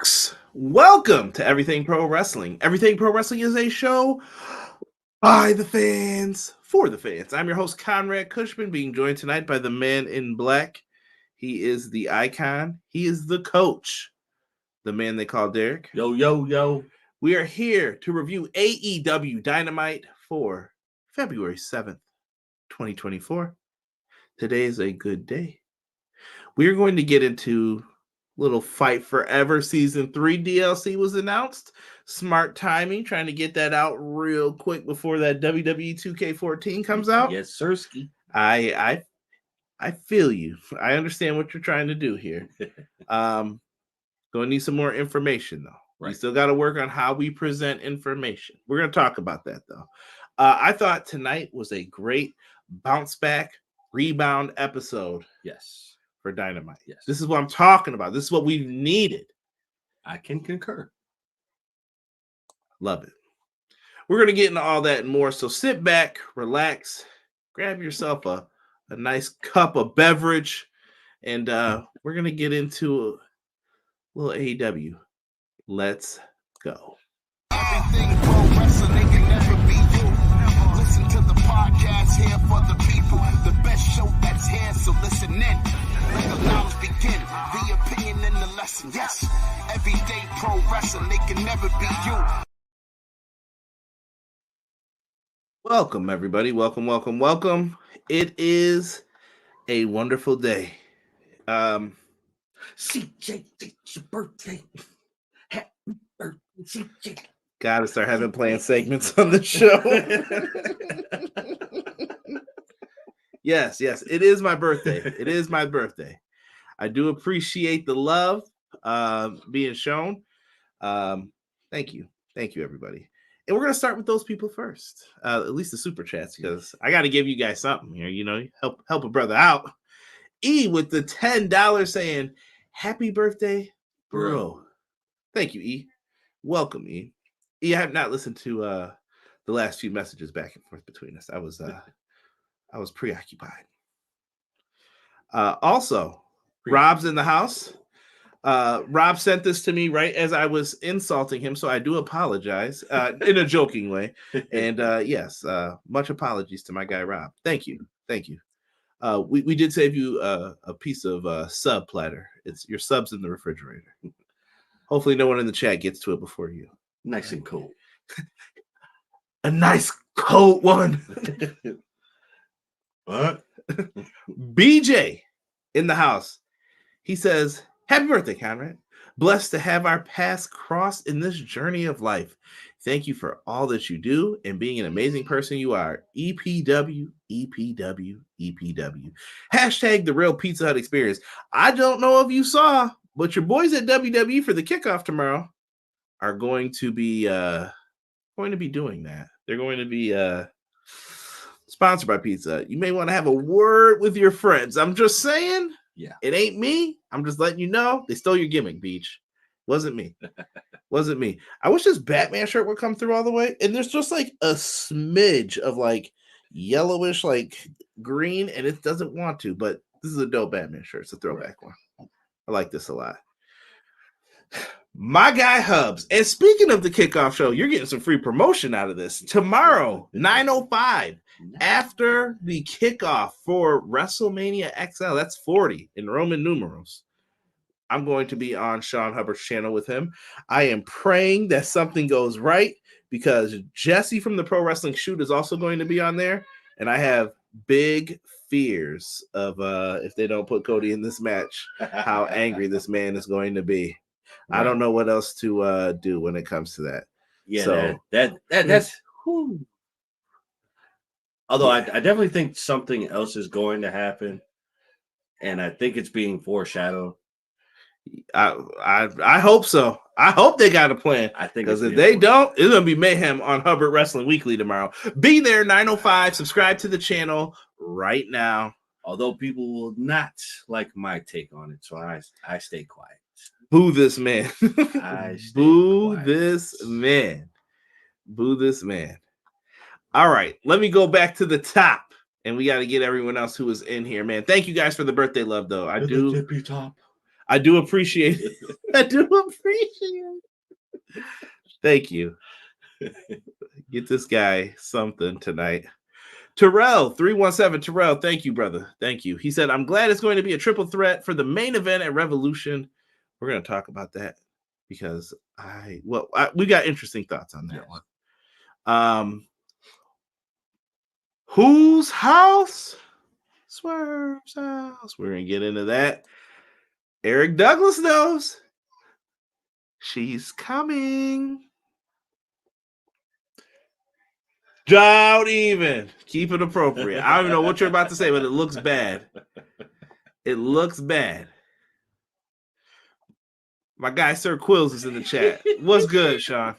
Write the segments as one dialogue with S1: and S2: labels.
S1: folks, welcome to Everything Pro Wrestling. Everything Pro Wrestling is a show by the fans, for the fans. I'm your host, Conrad Cushman, being joined tonight by the man in black. He is the icon. He is the coach, the man they call Derek.
S2: Yo, yo, yo.
S1: We are here to review AEW Dynamite for February 7th, 2024. Today is a good day. We are going to get into Little Fight Forever Season 3 DLC was announced. Smart timing, trying to get that out real quick before that WWE 2K14 comes out.
S2: Yes, sirski.
S1: I feel you. I understand what you're trying to do here. Going to need some more information, though. Right. We still got to work on how we present information. We're going to talk about that, though. I thought tonight was a great bounce back, rebound episode.
S2: Yes.
S1: For Dynamite.
S2: Yes.
S1: This is what I'm talking about. This is what we've needed.
S2: I can concur.
S1: Love it. We're going to get into all that and more. So sit back, relax, grab yourself a nice cup of beverage, and we're going to get into a little AEW. Let's go.
S3: Everything pro wrestling can never be you. Listen to the podcast here for the people. The best show that's here, so listen in. Let the knowledge begin. The opinion and the lesson. Yes, everyday pro wrestling can never be you.
S1: Welcome, everybody. Welcome, welcome, welcome. It is a wonderful day.
S2: CJ, it's your birthday. Happy birthday, CJ.
S1: Gotta start having playing segments on the show. Yes, it is my birthday. It is my birthday. I do appreciate the love being shown. Thank you, everybody. And we're gonna start with those people first, at least the super chats, because I got to give you guys something here. You know, help a brother out. E with the $10 saying, "Happy birthday, bro." Thank you, E. Welcome, E. E, I have not listened to the last few messages back and forth between us. I was preoccupied. Also, Rob's in the house. Rob sent this to me right as I was insulting him, so I do apologize in a joking way. And yes, much apologies to my guy Rob. Thank you. We did save you a piece of sub platter. It's your subs in the refrigerator. Hopefully, no one in the chat gets to it before you.
S2: Nice and cold.
S1: A nice cold one.
S2: What?
S1: BJ in the house. He says, "Happy birthday, Conrad. Blessed to have our paths cross in this journey of life. Thank you for all that you do and being an amazing person you are. EPW, EPW, EPW. Hashtag the real Pizza Hut experience." I don't know if you saw, but your boys at WWE for the kickoff tomorrow are going to be doing that. They're going to be sponsored by Pizza Hut. You may want to have a word with your friends. I'm just saying.
S2: Yeah.
S1: It ain't me. I'm just letting you know. They stole your gimmick, Beach. Wasn't me. Wasn't me. I wish this Batman shirt would come through all the way. And there's just like a smidge of like yellowish, like green, and it doesn't want to, but this is a dope Batman shirt. It's a throwback one. I like this a lot. My guy Hubs. And speaking of the kickoff show, you're getting some free promotion out of this. Tomorrow, 9:05, after the kickoff for WrestleMania XL, that's 40 in Roman numerals. I'm going to be on Sean Hubbard's channel with him. I am praying that something goes right because Jesse from the Pro Wrestling Shoot is also going to be on there. And I have big fears of if they don't put Cody in this match, how angry this man is going to be. Right. I don't know what else to do when it comes to that.
S2: Yeah,
S1: so
S2: that's whew. Although yeah. I definitely think something else is going to happen, and I think it's being foreshadowed.
S1: I hope so. I hope they got a plan.
S2: I think
S1: because if they don't, it's gonna be mayhem on Hubbard Wrestling Weekly tomorrow. Be there 9:05. Subscribe to the channel right now.
S2: Although people will not like my take on it, so I stay quiet.
S1: Boo this man. Boo
S2: quiet.
S1: This man. Boo this man. All right, let me go back to the top, and we got to get everyone else who is in here, man. Thank you guys for the birthday love, though. I do appreciate it. I do appreciate it. Thank you. Get this guy something tonight. Terrell 317. Terrell, thank you, brother. Thank you. He said, I'm glad it's going to be a triple threat for the main event at Revolution. We're going to talk about that because we got interesting thoughts on that one. Whose house? Swerve's house. We're going to get into that. Eric Douglas knows she's coming. Don't even keep it appropriate. I don't even know what you're about to say, but it looks bad. It looks bad. My guy, Sir Quills, is in the chat. What's good, Sean?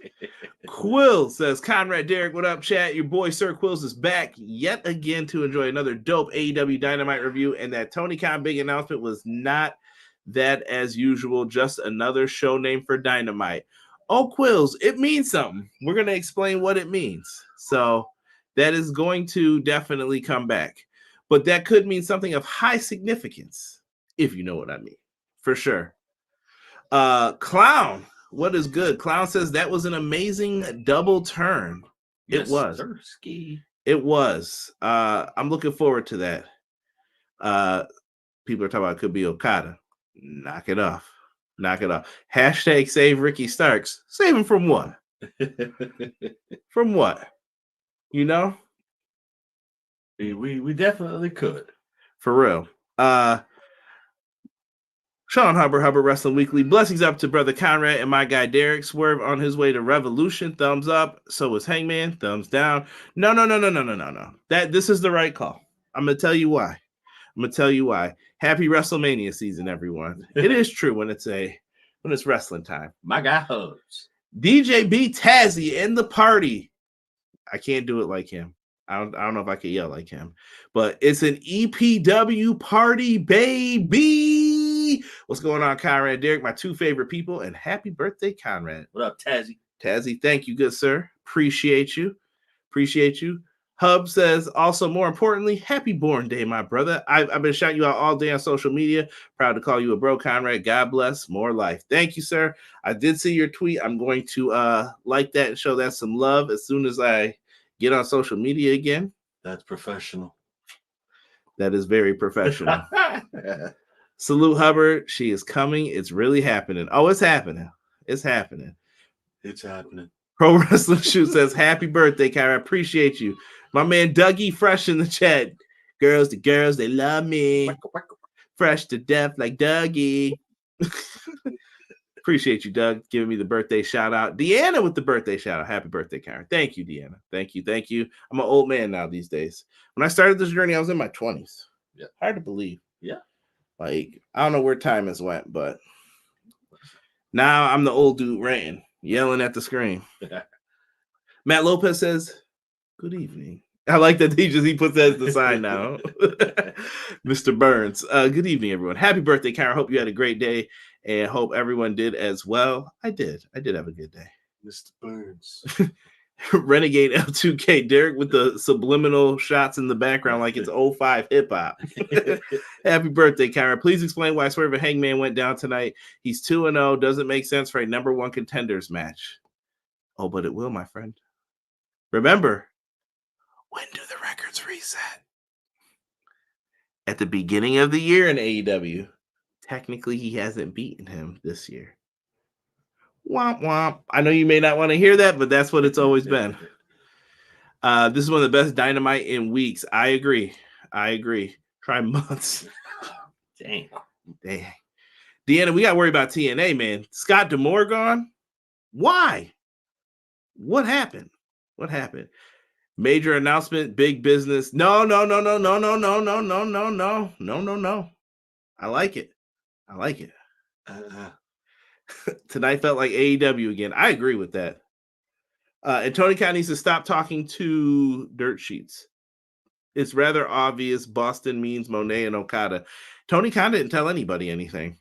S1: Quill says, Conrad Derek, what up, chat? Your boy, Sir Quills, is back yet again to enjoy another dope AEW Dynamite review. And that Tony Khan big announcement was not that as usual, just another show name for Dynamite. Oh, Quills, it means something. We're going to explain what it means. So that is going to definitely come back. But that could mean something of high significance, if you know what I mean. For sure. Clown, what is good? Clown says that was an amazing double turn. Yes, it was. Sirski. It was. I'm looking forward to that. People are talking about it could be Okada. Knock it off. Knock it off. Hashtag save Ricky Starks. Save him from what? From what? You know?
S2: We definitely could.
S1: For real. Sean Hubbard Wrestling Weekly. Blessings up to brother Conrad and my guy Derek. Swerve on his way to Revolution. Thumbs up. So is Hangman. Thumbs down. No. This is the right call. I'm gonna tell you why. Happy WrestleMania season, everyone. It is true when it's wrestling time.
S2: My guy Hubbs.
S1: DJ B Tazzy in the party. I can't do it like him. I don't know if I can yell like him, but it's an EPW party, baby. What's going on, Conrad, Derek, my two favorite people, and happy birthday, Conrad.
S2: What up, Tazzy?
S1: Tazzy, thank you, good sir. Appreciate you. Hub says, also more importantly, happy born day, my brother. I've been shouting you out all day on social media. Proud to call you a bro, Conrad. God bless, more life. Thank you, sir. I did see your tweet. I'm going to like that and show that some love as soon as I get on social media again.
S2: That's professional.
S1: That is very professional. Salute Hubbard. She is coming. It's really happening. Oh, it's happening. It's happening. Pro Wrestling Shoot says, happy birthday, Kyra. I appreciate you. My man Dougie Fresh in the chat. Girls to girls, they love me. Fresh to death like Dougie. Appreciate you, Doug, giving me the birthday shout out. Deanna with the birthday shout out. Happy birthday, Karen. Thank you, Deanna. Thank you. I'm an old man now these days. When I started this journey, I was in my 20s.
S2: Yeah.
S1: Hard to believe.
S2: Yeah.
S1: Like, I don't know where time has went, but now I'm the old dude ranting, yelling at the screen. Matt Lopez says, good evening. I like that he puts that as the sign now. Mr. Burns. Good evening, everyone. Happy birthday, Karen. Hope you had a great day. And hope everyone did as well. I did have a good day.
S2: Mr. Burns.
S1: Renegade L2K. Derek with the subliminal shots in the background like it's 05 hip-hop. Happy birthday, Kyra. Please explain why Swerve and Hangman went down tonight. He's 2-0. Doesn't make sense for a number one contenders match. Oh, but it will, my friend. Remember, when do the records reset? At the beginning of the year in AEW. Technically, he hasn't beaten him this year. Womp womp. I know you may not want to hear that, but that's what it's always been. This is one of the best Dynamite in weeks. I agree. Try months.
S2: Dang.
S1: Deanna, we got to worry about TNA, man. Scott D'Amore gone? Why? What happened? Major announcement, big business. No. I like it. Tonight felt like AEW again. I agree with that. And Tony Khan needs to stop talking to dirt sheets. It's rather obvious Boston means Monet and Okada. Tony Khan didn't tell anybody anything.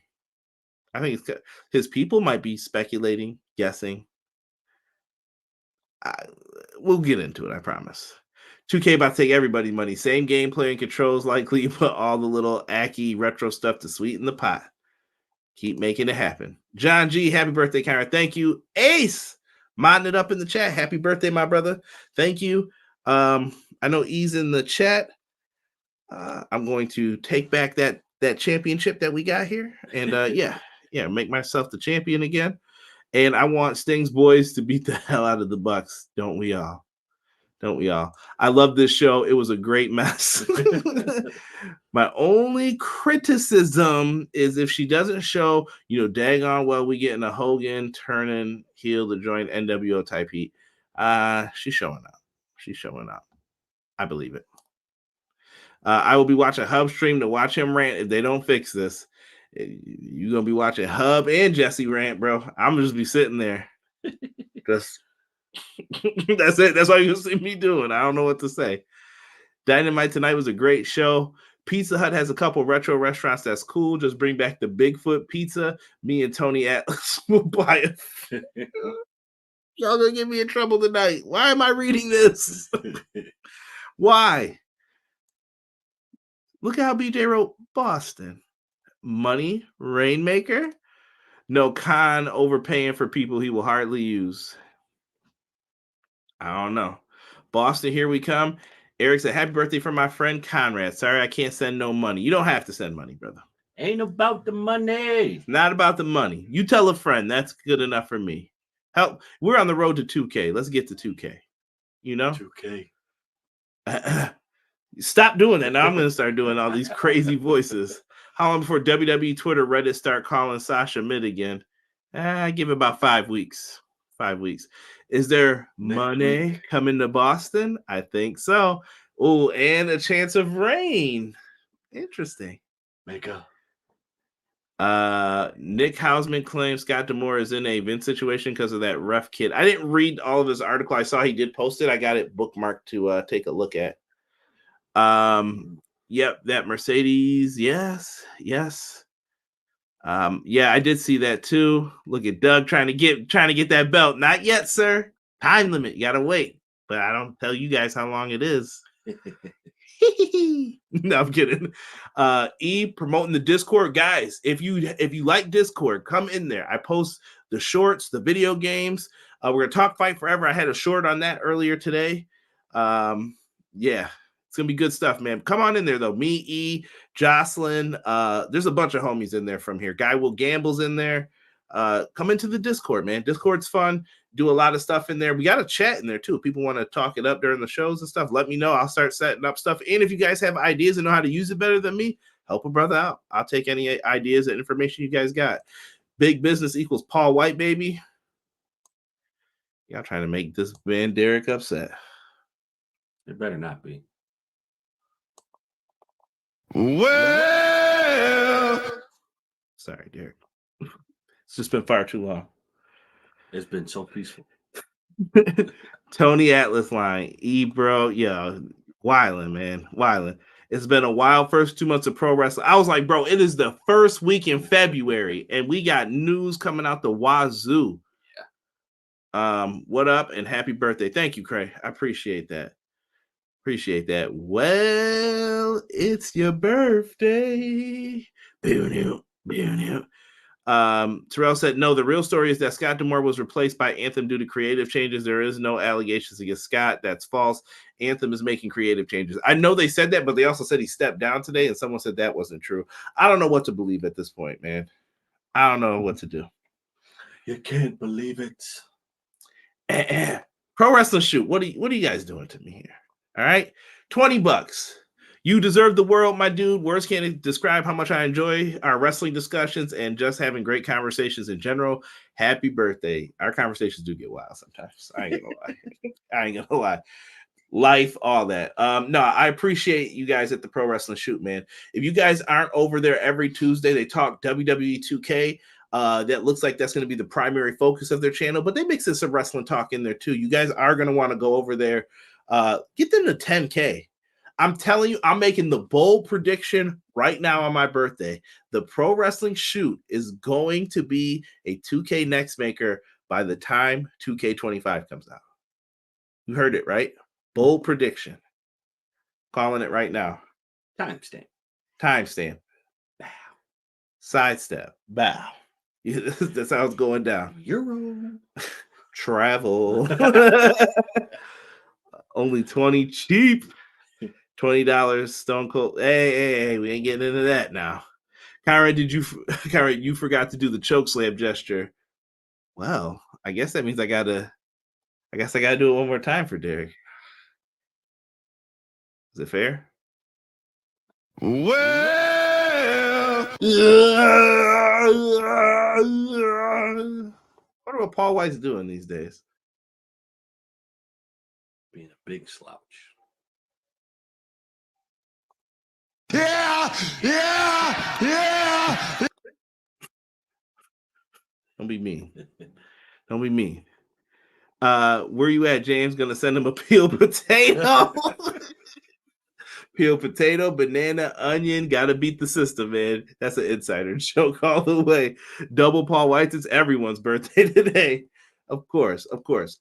S1: I think his people might be speculating, guessing. We'll get into it, I promise. 2K about to take everybody's money. Same gameplay and controls likely, but all the little Aki retro stuff to sweeten the pot. Keep making it happen. John G, happy birthday, Kyra. Thank you. Ace, modding it up in the chat. Happy birthday, my brother. Thank you. I know E's in the chat. I'm going to take back that championship that we got here. And make myself the champion again. And I want Sting's boys to beat the hell out of the Bucks. Don't we all? Don't we all? I love this show. It was a great mess. My only criticism is if she doesn't show, daggone well, we getting a Hogan turning heel to join NWO type heat. She's showing up. She's showing up. I believe it. I will be watching Hub stream to watch him rant. If they don't fix this, you're going to be watching Hub and Jesse rant, bro. I'm going to just be sitting there. Because that's it. That's all you'll see me doing. I don't know what to say. Dynamite tonight was a great show. Pizza Hut has a couple retro restaurants that's cool. Just bring back the Bigfoot pizza. Me and Toni Atlas will buy it. Y'all gonna get me in trouble tonight. Why am I reading this? Why? Look at how BJ wrote Boston. Money, Rainmaker. No, Khan overpaying for people he will hardly use. I don't know. Boston, here we come. Eric said, happy birthday for my friend Conrad. Sorry, I can't send no money. You don't have to send money, brother.
S2: Ain't about the money.
S1: It's not about the money. You tell a friend. That's good enough for me. Help. We're on the road to 2K. Let's get to 2K.
S2: 2K.
S1: Stop doing that. Now I'm going to start doing all these crazy voices. How long before WWE, Twitter, Reddit start calling Sasha mid again? I give it about 5 weeks. 5 weeks. Is there money coming to Boston? I think so. Oh, and a chance of rain. Interesting.
S2: Makeup.
S1: Nick Hausman claims Scott D'Amore is in a Vince situation because of that ref kid. I didn't read all of his article. I saw he did post it. I got it bookmarked to take a look at. Yep, that Mercedes. Yes. I did see that too. Look at Doug trying to get that belt. Not yet, sir. Time limit. You gotta wait. But I don't tell you guys how long it is. No, I'm kidding. E promoting the Discord. Guys, if you like Discord, come in there. I post the shorts, the video games. We're gonna talk Fight Forever. I had a short on that earlier today. It's gonna be good stuff, man. Come on in there though. Me, E, Jocelyn. There's a bunch of homies in there from here. Guy Will Gamble's in there. Come into the Discord, man. Discord's fun. Do a lot of stuff in there. We got a chat in there too. If people want to talk it up during the shows and stuff, let me know. I'll start setting up stuff. And if you guys have ideas and know how to use it better than me, help a brother out. I'll take any ideas and information you guys got. Big business equals Paul White, baby. Y'all trying to make this man Derek upset.
S2: It better not be.
S1: Well, sorry, Derek. It's just been far too long.
S2: It's been so peaceful.
S1: Toni Atlas line. Bro. Yeah. Wildin', man. Wildin'. It's been a wild first 2 months of pro wrestling. I was like, bro, it is the first week in February, and we got news coming out the wazoo. Yeah. What up? And happy birthday. Thank you, Craig. I appreciate that. Well, it's your birthday. Terrell said, no, the real story is that Scott D'Amore was replaced by Anthem due to creative changes. There is no allegations against Scott. That's false. Anthem is making creative changes. I know they said that, but they also said he stepped down today, and someone said that wasn't true. I don't know what to believe at this point, man. I don't know what to do.
S2: You can't believe it.
S1: Pro Wrestling Shoot. What are you guys doing to me here? All right, $20. You deserve the world, my dude. Words can't describe how much I enjoy our wrestling discussions and just having great conversations in general. Happy birthday. Our conversations do get wild sometimes. I ain't gonna lie. Life, all that. No, I appreciate you guys at the Pro Wrestling Shoot, man. If you guys aren't over there every Tuesday, they talk WWE 2K. That looks like that's going to be the primary focus of their channel, but they mix in some wrestling talk in there too. You guys are going to want to go over there. Get them to 10K. I'm telling you, I'm making the bold prediction right now on my birthday. The Pro Wrestling Shoot is going to be a 2K next maker by the time 2K25 comes out. You heard it, right? Bold prediction. Calling it right now.
S2: Timestamp.
S1: Timestamp. sidestep, bow. That's how it's going down.
S2: Euro.
S1: Travel. Only 20 cheap. $20 Stone Cold. Hey, we ain't getting into that now. Kyra, you forgot to do the choke slam gesture. Well, I guess that means I gotta do it one more time for Derek. Is it fair?
S3: Well,
S1: What about Paul White's doing these days?
S2: Being a big slouch.
S3: yeah.
S1: Don't be mean. Don't be mean. Where you at, James? Gonna send him a peeled potato. Peeled potato, banana, onion. Gotta beat the system, man. That's an insider joke all the way. Double Paul White. It's everyone's birthday today. Of course.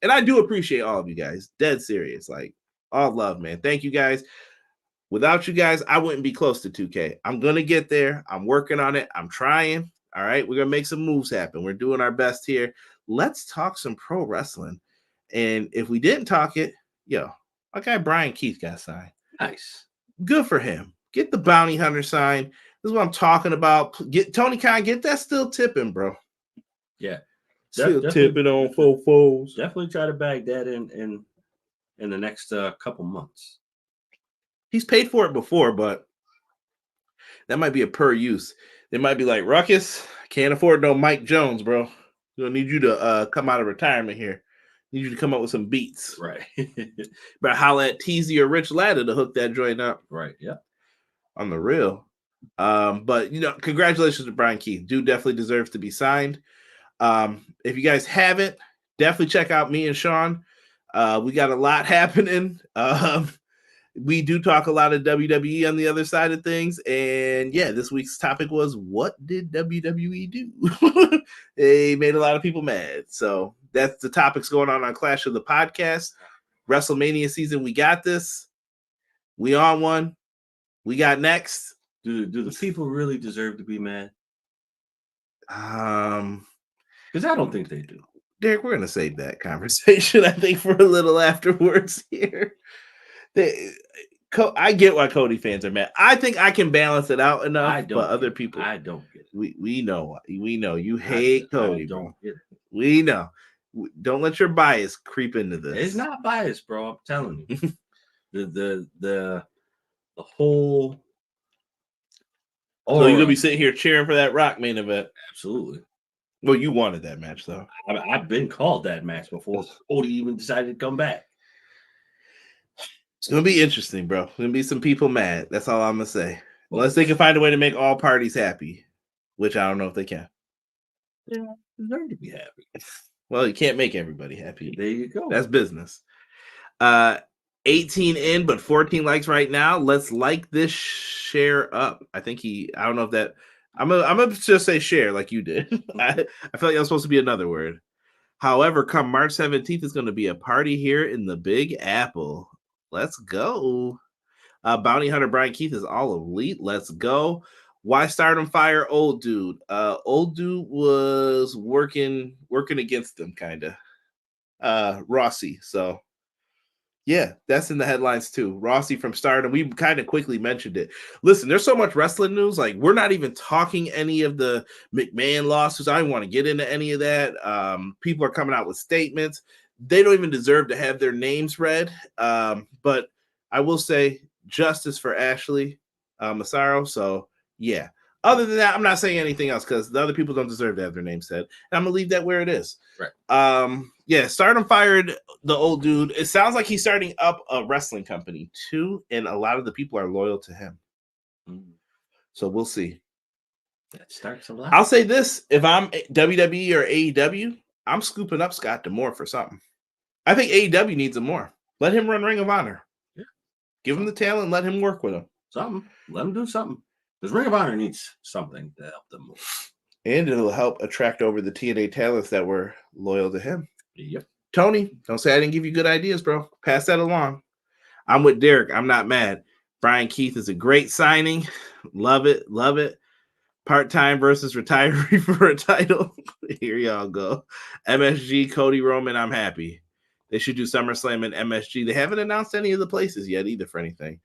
S1: And I do appreciate all of you guys. Dead serious. Like, all love, man. Thank you guys. Without you guys, I wouldn't be close to 2K. I'm gonna get there. I'm working on it. I'm trying. All right. We're gonna make some moves happen. We're doing our best here. Let's talk some pro wrestling. And if we didn't talk it, my guy Brian Keith got signed.
S2: Nice.
S1: Good for him. Get the bounty hunter sign. This is what I'm talking about. Get Tony Khan, get that still tipping, bro.
S2: Yeah.
S1: Still tipping on fofos.
S2: Definitely try to bag that in the next couple months.
S1: He's paid for it before, but that might be a per use. They might be like, Ruckus, can't afford no Mike Jones, bro. We'll need you to come out of retirement here. Need you to come up with some beats.
S2: Right.
S1: But holla at Teasy or Rich Latta to hook that joint up.
S2: Right. Yeah.
S1: On the real. But congratulations to Brian Keith. Dude definitely deserves to be signed. If you guys haven't, definitely check out me and Sean. We got a lot happening. We do talk a lot of WWE on the other side of things. And yeah, this week's topic was, what did WWE do? They made a lot of people mad. So that's the topics going on Clash of the Podcast. WrestleMania season, we got this. We on one. We got next.
S2: Do the people really deserve to be mad?
S1: Because
S2: I don't think they do.
S1: Derek, we're going to save that conversation, I think, for a little afterwards here. I get why Cody fans are mad. I think I can balance it out enough, but other people,
S2: I don't get it.
S1: We know you hate Cody.
S2: I don't get it.
S1: We know. Don't let your bias creep into this.
S2: It's not bias, bro. I'm telling you. the whole.
S1: So you're gonna be sitting here cheering for that Rock main event?
S2: Absolutely.
S1: Well, you wanted that match, though.
S2: I've been called that match before Cody even decided to come back.
S1: It's gonna be interesting, bro. There's gonna be some people mad. That's all I'm gonna say. Unless they can find a way to make all parties happy, which I don't know if they can.
S2: Yeah, deserve to be happy.
S1: Well, you can't make everybody happy.
S2: There you go.
S1: That's business. 18 in, but 14 likes right now. Let's like this share up. I don't know if that. I'm gonna just say share like you did. I feel like that was supposed to be another word. However, come March 17th is going to be a party here in the Big Apple. Let's go. Bounty Hunter Brian Keith is all elite. Let's go. Why Stardom fire old dude? Old dude was working against them, kind of. Rossi. So yeah, that's in the headlines too. Rossi from Stardom. We kind of quickly mentioned it. Listen, there's so much wrestling news. Like, we're not even talking any of the McMahon lawsuits. I don't want to get into any of that. People are coming out with statements. They don't even deserve to have their names read. But I will say justice for Ashley Mascara. So yeah. Other than that, I'm not saying anything else because the other people don't deserve to have their name said. And I'm gonna leave that where it is.
S2: Right.
S1: Yeah, Stardom fired the old dude. It sounds like he's starting up a wrestling company too, and a lot of the people are loyal to him. So we'll see.
S2: That starts a lot.
S1: I'll say this: if I'm WWE or AEW, I'm scooping up Scott D'Amore for something. I think AEW needs him more. Let him run Ring of Honor.
S2: Yeah.
S1: Give him the talent. Let him work with him.
S2: Something. Let him do something. Because Ring of Honor needs something to help them move.
S1: And it'll help attract over the TNA talents that were loyal to him.
S2: Yep.
S1: Tony, don't say I didn't give you good ideas, bro. Pass that along. I'm with Derek. I'm not mad. Brian Keith is a great signing. Love it. Love it. Part-time versus retiree for a title. Here y'all go. MSG, Cody Roman, I'm happy. They should do SummerSlam and MSG. They haven't announced any of the places yet either for anything.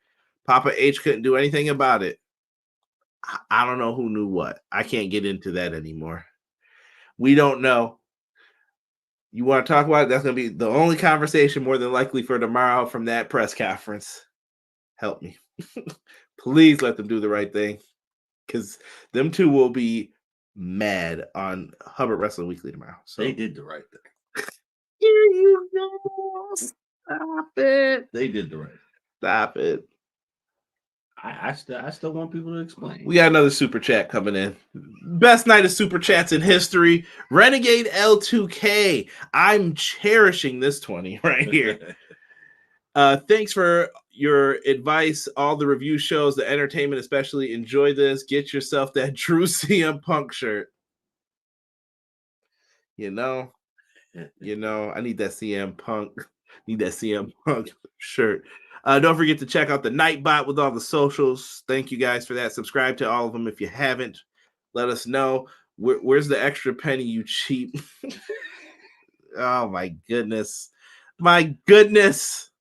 S1: Papa H couldn't do anything about it. I don't know who knew what. I can't get into that anymore. We don't know. You want to talk about it? That's going to be the only conversation more than likely for tomorrow from that press conference. Help me. Please let them do the right thing. Because them two will be mad on Hubbard Wrestling Weekly tomorrow. So
S2: They did the right thing.
S1: Here you go. Stop it.
S2: They did the right thing.
S1: Stop it.
S2: I still want people to explain.
S1: We got another super chat coming in. Best night of super chats in history. Renegade L2K. I'm cherishing this 20 right here. Thanks for your advice. All the review shows, the entertainment, especially. Enjoy this. Get yourself that Drew CM Punk shirt. You know, I need that CM Punk. Shirt. Don't forget to check out the Nightbot with all the socials. Thank you guys for that. Subscribe to all of them if you haven't. Let us know. Where's the extra penny, you cheap? Oh, my goodness. My goodness.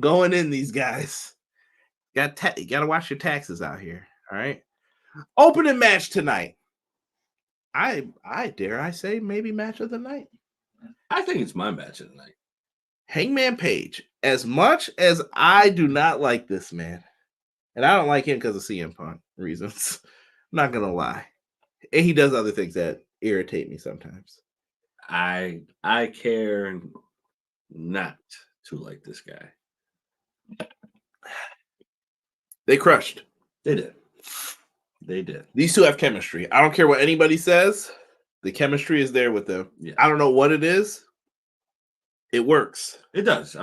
S1: Going in, these guys. You got to watch your taxes out here. All right. Opening match tonight. I dare I say maybe match of the night.
S2: I think it's my match of the night.
S1: Hangman Page. As much as I do not like this man, and I don't like him because of CM Punk reasons, I'm not going to lie. And he does other things that irritate me sometimes.
S2: I care not to like this guy.
S1: They crushed.
S2: They did.
S1: These two have chemistry. I don't care what anybody says. The chemistry is there with them.
S2: Yes.
S1: I don't know what it is. It works.
S2: It does.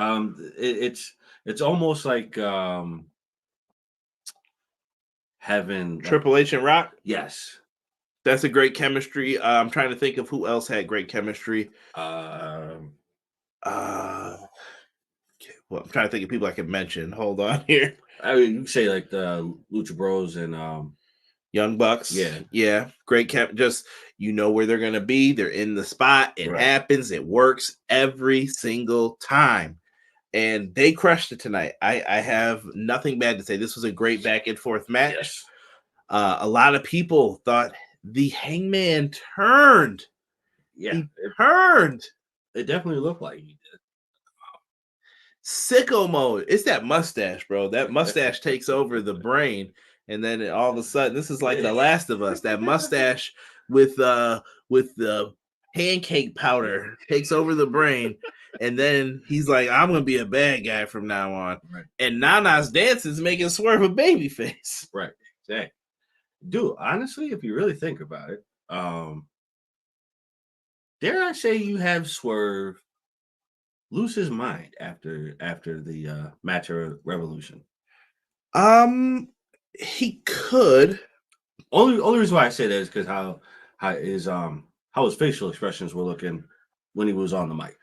S2: It's almost like having
S1: Triple H and Rock.
S2: Yes.
S1: That's a great chemistry. I'm trying to think of who else had great chemistry.
S2: Okay,
S1: Well, I'm trying to think of people I can mention. Hold on here.
S2: I mean, you can say like the Lucha Bros and
S1: Young Bucks. Yeah. Great just where they're gonna be. They're in the spot. It happens. It works every single time. And they crushed it tonight. I have nothing bad to say. This was a great back and forth match.
S2: Yes.
S1: A lot of people thought the Hangman turned.
S2: Yeah,
S1: he turned.
S2: It definitely looked like he did.
S1: Sicko mode. It's that mustache, bro. That mustache takes over the brain. And then all of a sudden, this is like The Last of Us. That mustache with the pancake powder takes over the brain. And then he's like, I'm going to be a bad guy from now on.
S2: Right.
S1: And Nana's dance is making Swerve a baby face.
S2: Right. Exactly. Dude, honestly, if you really think about it, dare I say you have Swerve lose his mind after the match of Revolution?
S1: He could.
S2: Only reason why I say that is because how his facial expressions were looking when he was on the mic.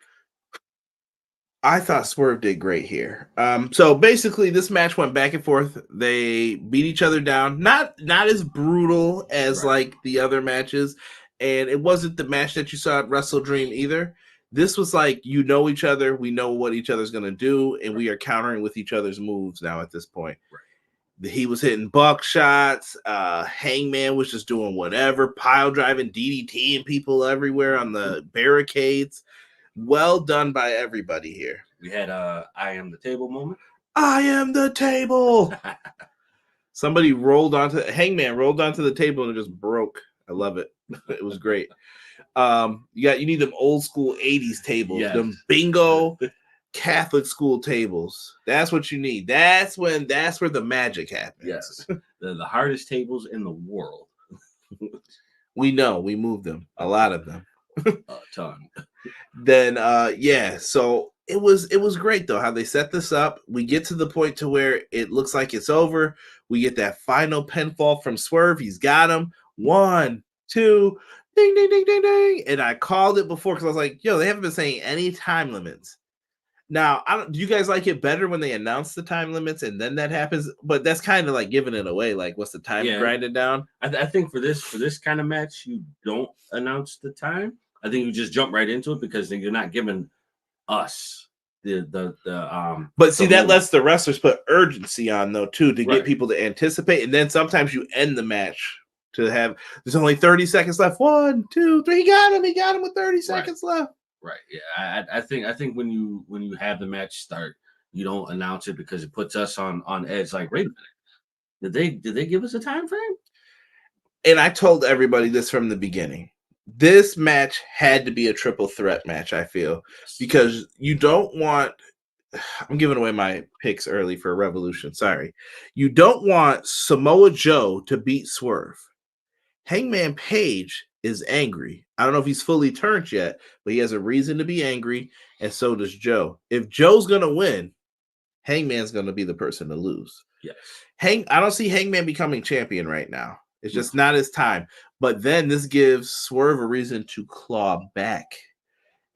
S1: I thought Swerve did great here. So basically, this match went back and forth. They beat each other down. Not as brutal as like the other matches, and it wasn't the match that you saw at Wrestle Dream either. This was like, each other. We know what each other's gonna do, and we are countering with each other's moves now at this point. Right. He was hitting buckshots. Hangman was just doing whatever, pile driving, DDTing people everywhere on the barricades. Well done by everybody here.
S2: We had I am the table moment.
S1: I am the table. Hangman rolled onto the table and it just broke. I love it. It was great. You need them old school 80s tables, them bingo Catholic school tables. That's what you need. That's where the magic happens.
S2: Yes. They're the hardest tables in the world.
S1: We know, we moved them, a lot of them.
S2: A ton.
S1: Then so it was great though how they set this up. We get to the point to where it looks like it's over. We get that final pinfall from Swerve. He's got him. 1, 2, ding, ding, ding, ding, ding. And I called it before because I was like, they haven't been saying any time limits. Now, do you guys like it better when they announce the time limits and then that happens? But that's kind of like giving it away. Like, what's the time grinded down?
S2: I think for this kind of match, you don't announce the time. I think you just jump right into it because then you're not giving us the
S1: But see, that
S2: moment.
S1: lets the wrestlers put urgency on though too to
S2: Right.
S1: get people to anticipate, and then sometimes you end the match to have there's only 30 seconds left. 1, 2, 3. He got him with 30 seconds left.
S2: Right. Yeah. I think when you have the match start, you don't announce it because it puts us on edge. Like, wait a minute, did they give us a time frame?
S1: And I told everybody this from the beginning. This match had to be a triple threat match, I feel, because you don't want. I'm giving away my picks early for Revolution. Sorry. You don't want Samoa Joe to beat Swerve. Hangman Page is angry. I don't know if he's fully turned yet, but he has a reason to be angry, and so does Joe. If Joe's going to win, Hangman's going to be the person to lose.
S2: Yes.
S1: I don't see Hangman becoming champion right now. It's just not his time. But then this gives Swerve a reason to claw back.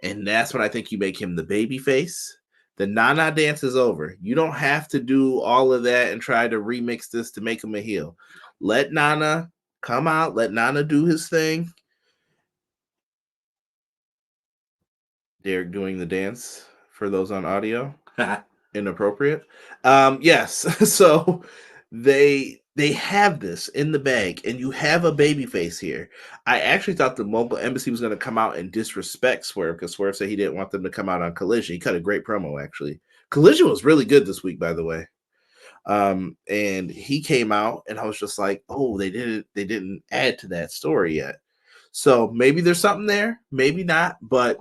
S1: And that's when I think you make him the baby face. The Nana dance is over. You don't have to do all of that and try to remix this to make him a heel. Let Nana come out. Let Nana do his thing. Derek doing the dance for those on audio. Inappropriate. Yes. So they have this in the bag, and you have a baby face here. I actually thought the Mogul Embassy was going to come out and disrespect Swerve because Swerve said he didn't want them to come out on Collision. He cut a great promo, actually. Collision was really good this week, by the way. And he came out, and I was just like, oh, they didn't add to that story yet. So maybe there's something there, maybe not. But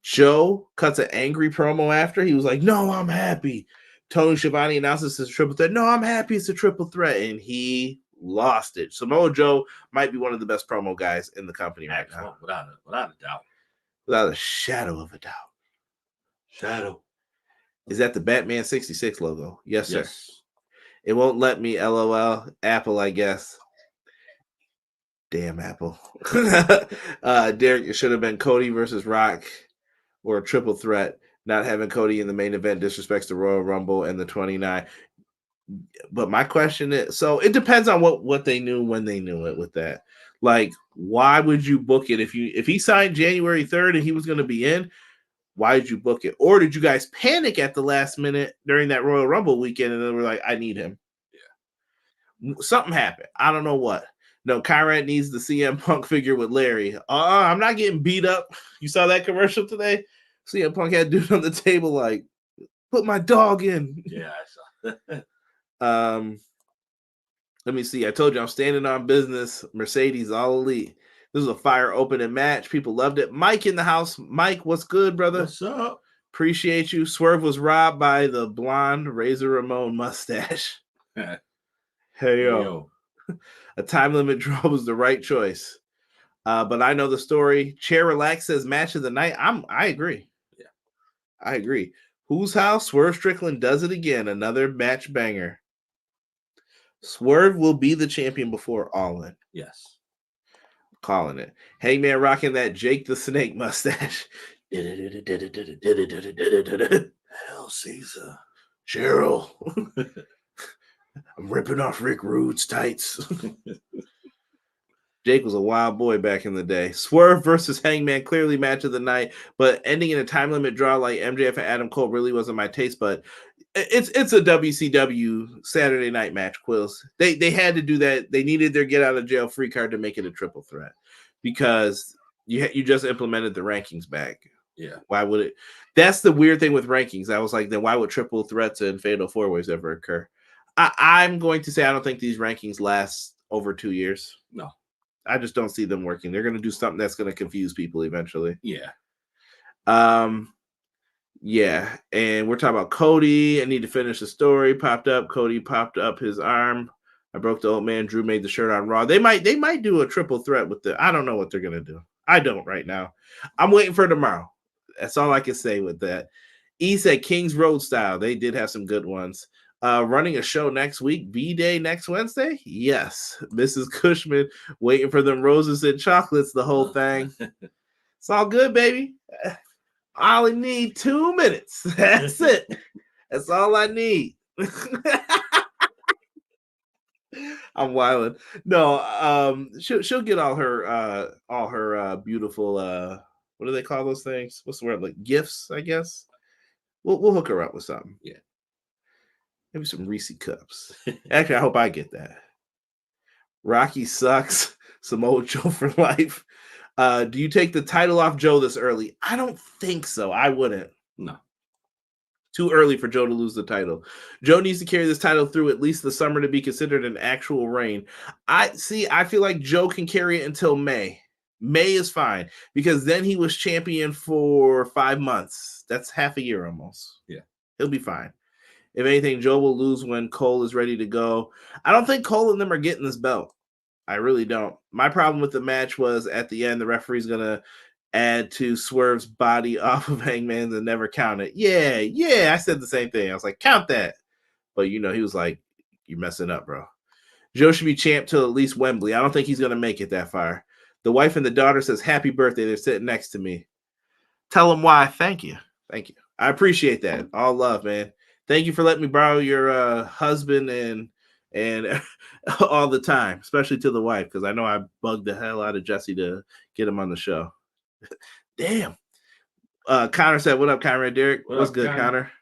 S1: Joe cuts an angry promo after. He was like, no, I'm happy. Tony Schiavone announces it's a triple threat. No, I'm happy it's a triple threat. And he lost it. Samoa Joe might be one of the best promo guys in the company right now.
S2: Without a doubt.
S1: Without a shadow of a doubt.
S2: Shadow.
S1: Is that the Batman 66 logo? Yes, sir. It won't let me, LOL. Apple, I guess. Damn Apple. Derek, it should have been Cody versus Rock or a triple threat. Not having Cody in the main event disrespects the Royal Rumble and the 29. But my question is, so it depends on what they knew when they knew it with that. Like, why would you book it if he signed January 3rd and he was going to be in? Why did you book it? Or did you guys panic at the last minute during that Royal Rumble weekend and then we're like, I need him? Yeah. Something happened. I don't know what. No, Conrad needs the CM Punk figure with Larry. I'm not getting beat up. You saw that commercial today? CM Punk had dude on the table like, put my dog in.
S2: Yeah, I saw that.
S1: Let me see. I told you I'm standing on business. Mercedes All Elite. This was a fire opening match. People loved it. Mike in the house. Mike, what's good, brother?
S2: What's up?
S1: Appreciate you. Swerve was robbed by the blonde Razor Ramon mustache. Hey, yo. A time limit draw was the right choice. But I know the story. Chair Relax says match of the night. I agree.
S2: Yeah.
S1: I agree. Whose house? Swerve Strickland does it again. Another match banger. Swerve will be the champion before Allin.
S2: Yes.
S1: Calling it. Hangman rocking that Jake the Snake mustache. Hell Caesar. Cheryl. I'm ripping off Rick Rude's tights. Jake was a wild boy back in the day. Swerve versus Hangman, clearly match of the night, but ending in a time limit draw like MJF and Adam Cole really wasn't my taste, but it's a WCW Saturday night match, Quills. They had to do that. They needed their get out of jail free card to make it a triple threat because you just implemented the rankings back.
S2: Yeah.
S1: Why would it? That's the weird thing with rankings. I was like, then why would triple threats and fatal four ways ever occur? I'm going to say I don't think these rankings last over 2 years.
S2: No.
S1: I just don't see them working. They're going to do something that's going to confuse people eventually.
S2: Yeah.
S1: Yeah. And we're talking about Cody. I need to finish the story. Popped up. Cody popped up his arm. I broke the old man. Drew made the shirt on Raw. They might do a triple threat with I don't know what they're going to do. I don't right now. I'm waiting for tomorrow. That's all I can say with that. E said Kings Road style. They did have some good ones. Running a show next week, B-Day next Wednesday? Yes. Mrs. Cushman waiting for them roses and chocolates, the whole thing. It's all good, baby. I only need 2 minutes. That's it. That's all I need. I'm wilding. No, she'll get all her beautiful what do they call those things? What's the word? Like gifts, I guess. We'll hook her up with something.
S2: Yeah.
S1: Maybe some Reese cups. Actually, I hope I get that. Rocky sucks. Samoa Joe for life. Do you take the title off Joe this early? I don't think so. I wouldn't.
S2: No.
S1: Too early for Joe to lose the title. Joe needs to carry this title through at least the summer to be considered an actual reign. I feel like Joe can carry it until May. May is fine because then he was champion for 5 months. That's half a year almost.
S2: Yeah.
S1: He'll be fine. If anything, Joe will lose when Cole is ready to go. I don't think Cole and them are getting this belt. I really don't. My problem with the match was at the end, the referee's going to add to Swerve's body off of Hangman's and never count it. Yeah. I said the same thing. I was like, count that. But, he was like, you're messing up, bro. Joe should be champ till at least Wembley. I don't think he's going to make it that far. The wife and the daughter says, happy birthday. They're sitting next to me. Tell them why. Thank you. Thank you. I appreciate that. All love, man. Thank you for letting me borrow your husband and all the time, especially to the wife, because I know I bugged the hell out of Jesse to get him on the show. Damn. Connor said, what up, Conrad Derek? What's good, Connor?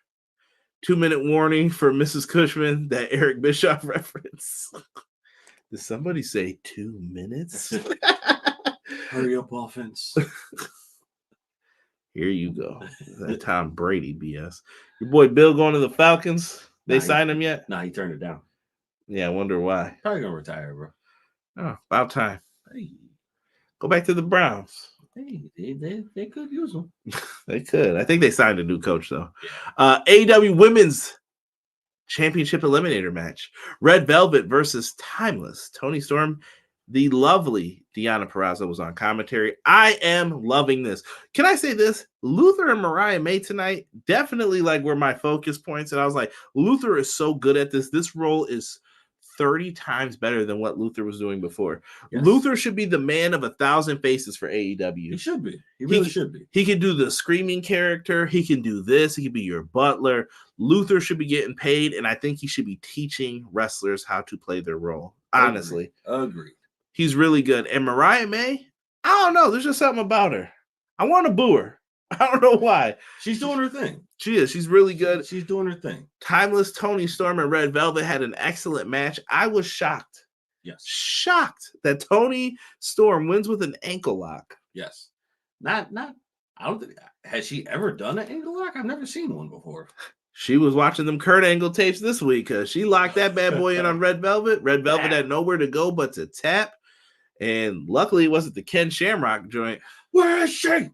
S1: 2-minute warning for Mrs. Cushman, that Eric Bischoff reference. Did somebody say 2 minutes?
S2: Hurry up, offense.
S1: Here you go. That Tom Brady BS. Your boy Bill going to the Falcons. They signed him yet?
S2: Nah, he turned it down.
S1: Yeah, I wonder why.
S2: Probably gonna retire, bro.
S1: Oh, about time.
S2: Hey.
S1: Go back to the Browns.
S2: Hey, they could use him.
S1: They could. I think they signed a new coach, though. AEW Women's Championship Eliminator match. Red Velvet versus Timeless. Toni Storm, the lovely Deonna Purrazzo was on commentary. I am loving this. Can I say this? Luther and Mariah May tonight definitely were my focus points. And I was like, Luther is so good at this. This role is 30 times better than what Luther was doing before. Yes. Luther should be the man of 1,000 faces for AEW.
S2: He should be. He really should be.
S1: He can do the screaming character. He can do this. He can be your butler. Luther should be getting paid, and I think he should be teaching wrestlers how to play their role. Honestly.
S2: Agreed.
S1: He's really good. And Mariah May, I don't know. There's just something about her. I want to boo her. I don't know why.
S2: She's doing her thing.
S1: She is. She's really good.
S2: She's doing her thing.
S1: Timeless, Toni Storm, and Red Velvet had an excellent match. I was shocked.
S2: Yes.
S1: Shocked that Toni Storm wins with an ankle lock.
S2: Yes. Not. I don't think. Has she ever done an ankle lock? I've never seen one before.
S1: She was watching them Kurt Angle tapes this week because she locked that bad boy in on Red Velvet. Red Velvet had nowhere to go but to tap. And luckily, it wasn't the Ken Shamrock joint. Where is she?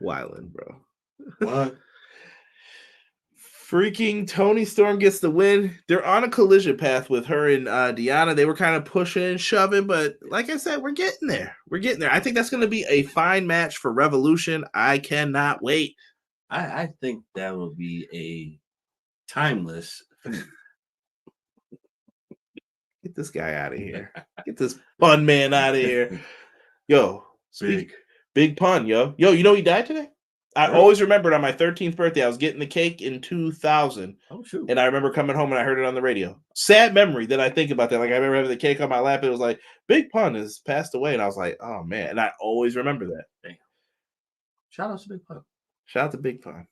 S1: Wildin', bro.
S2: What?
S1: Freaking Toni Storm gets the win. They're on a collision path with her and Deonna. They were kind of pushing and shoving, but like I said, we're getting there. We're getting there. I think that's going to be a fine match for Revolution. I cannot wait.
S2: I think that will be a timeless.
S1: Get this guy out of here. Get this pun man out of here. Yo, big pun, yo. Yo, you know he died today? I always remembered on my 13th birthday, I was getting the cake in 2000.
S2: Oh, shoot.
S1: And I remember coming home and I heard it on the radio. Sad memory that I think about that. Like, I remember having the cake on my lap. It was like, Big Pun has passed away. And I was like, oh, man. And I always remember that.
S2: Damn. Shout out to Big Pun.
S1: Shout out to Big Pun.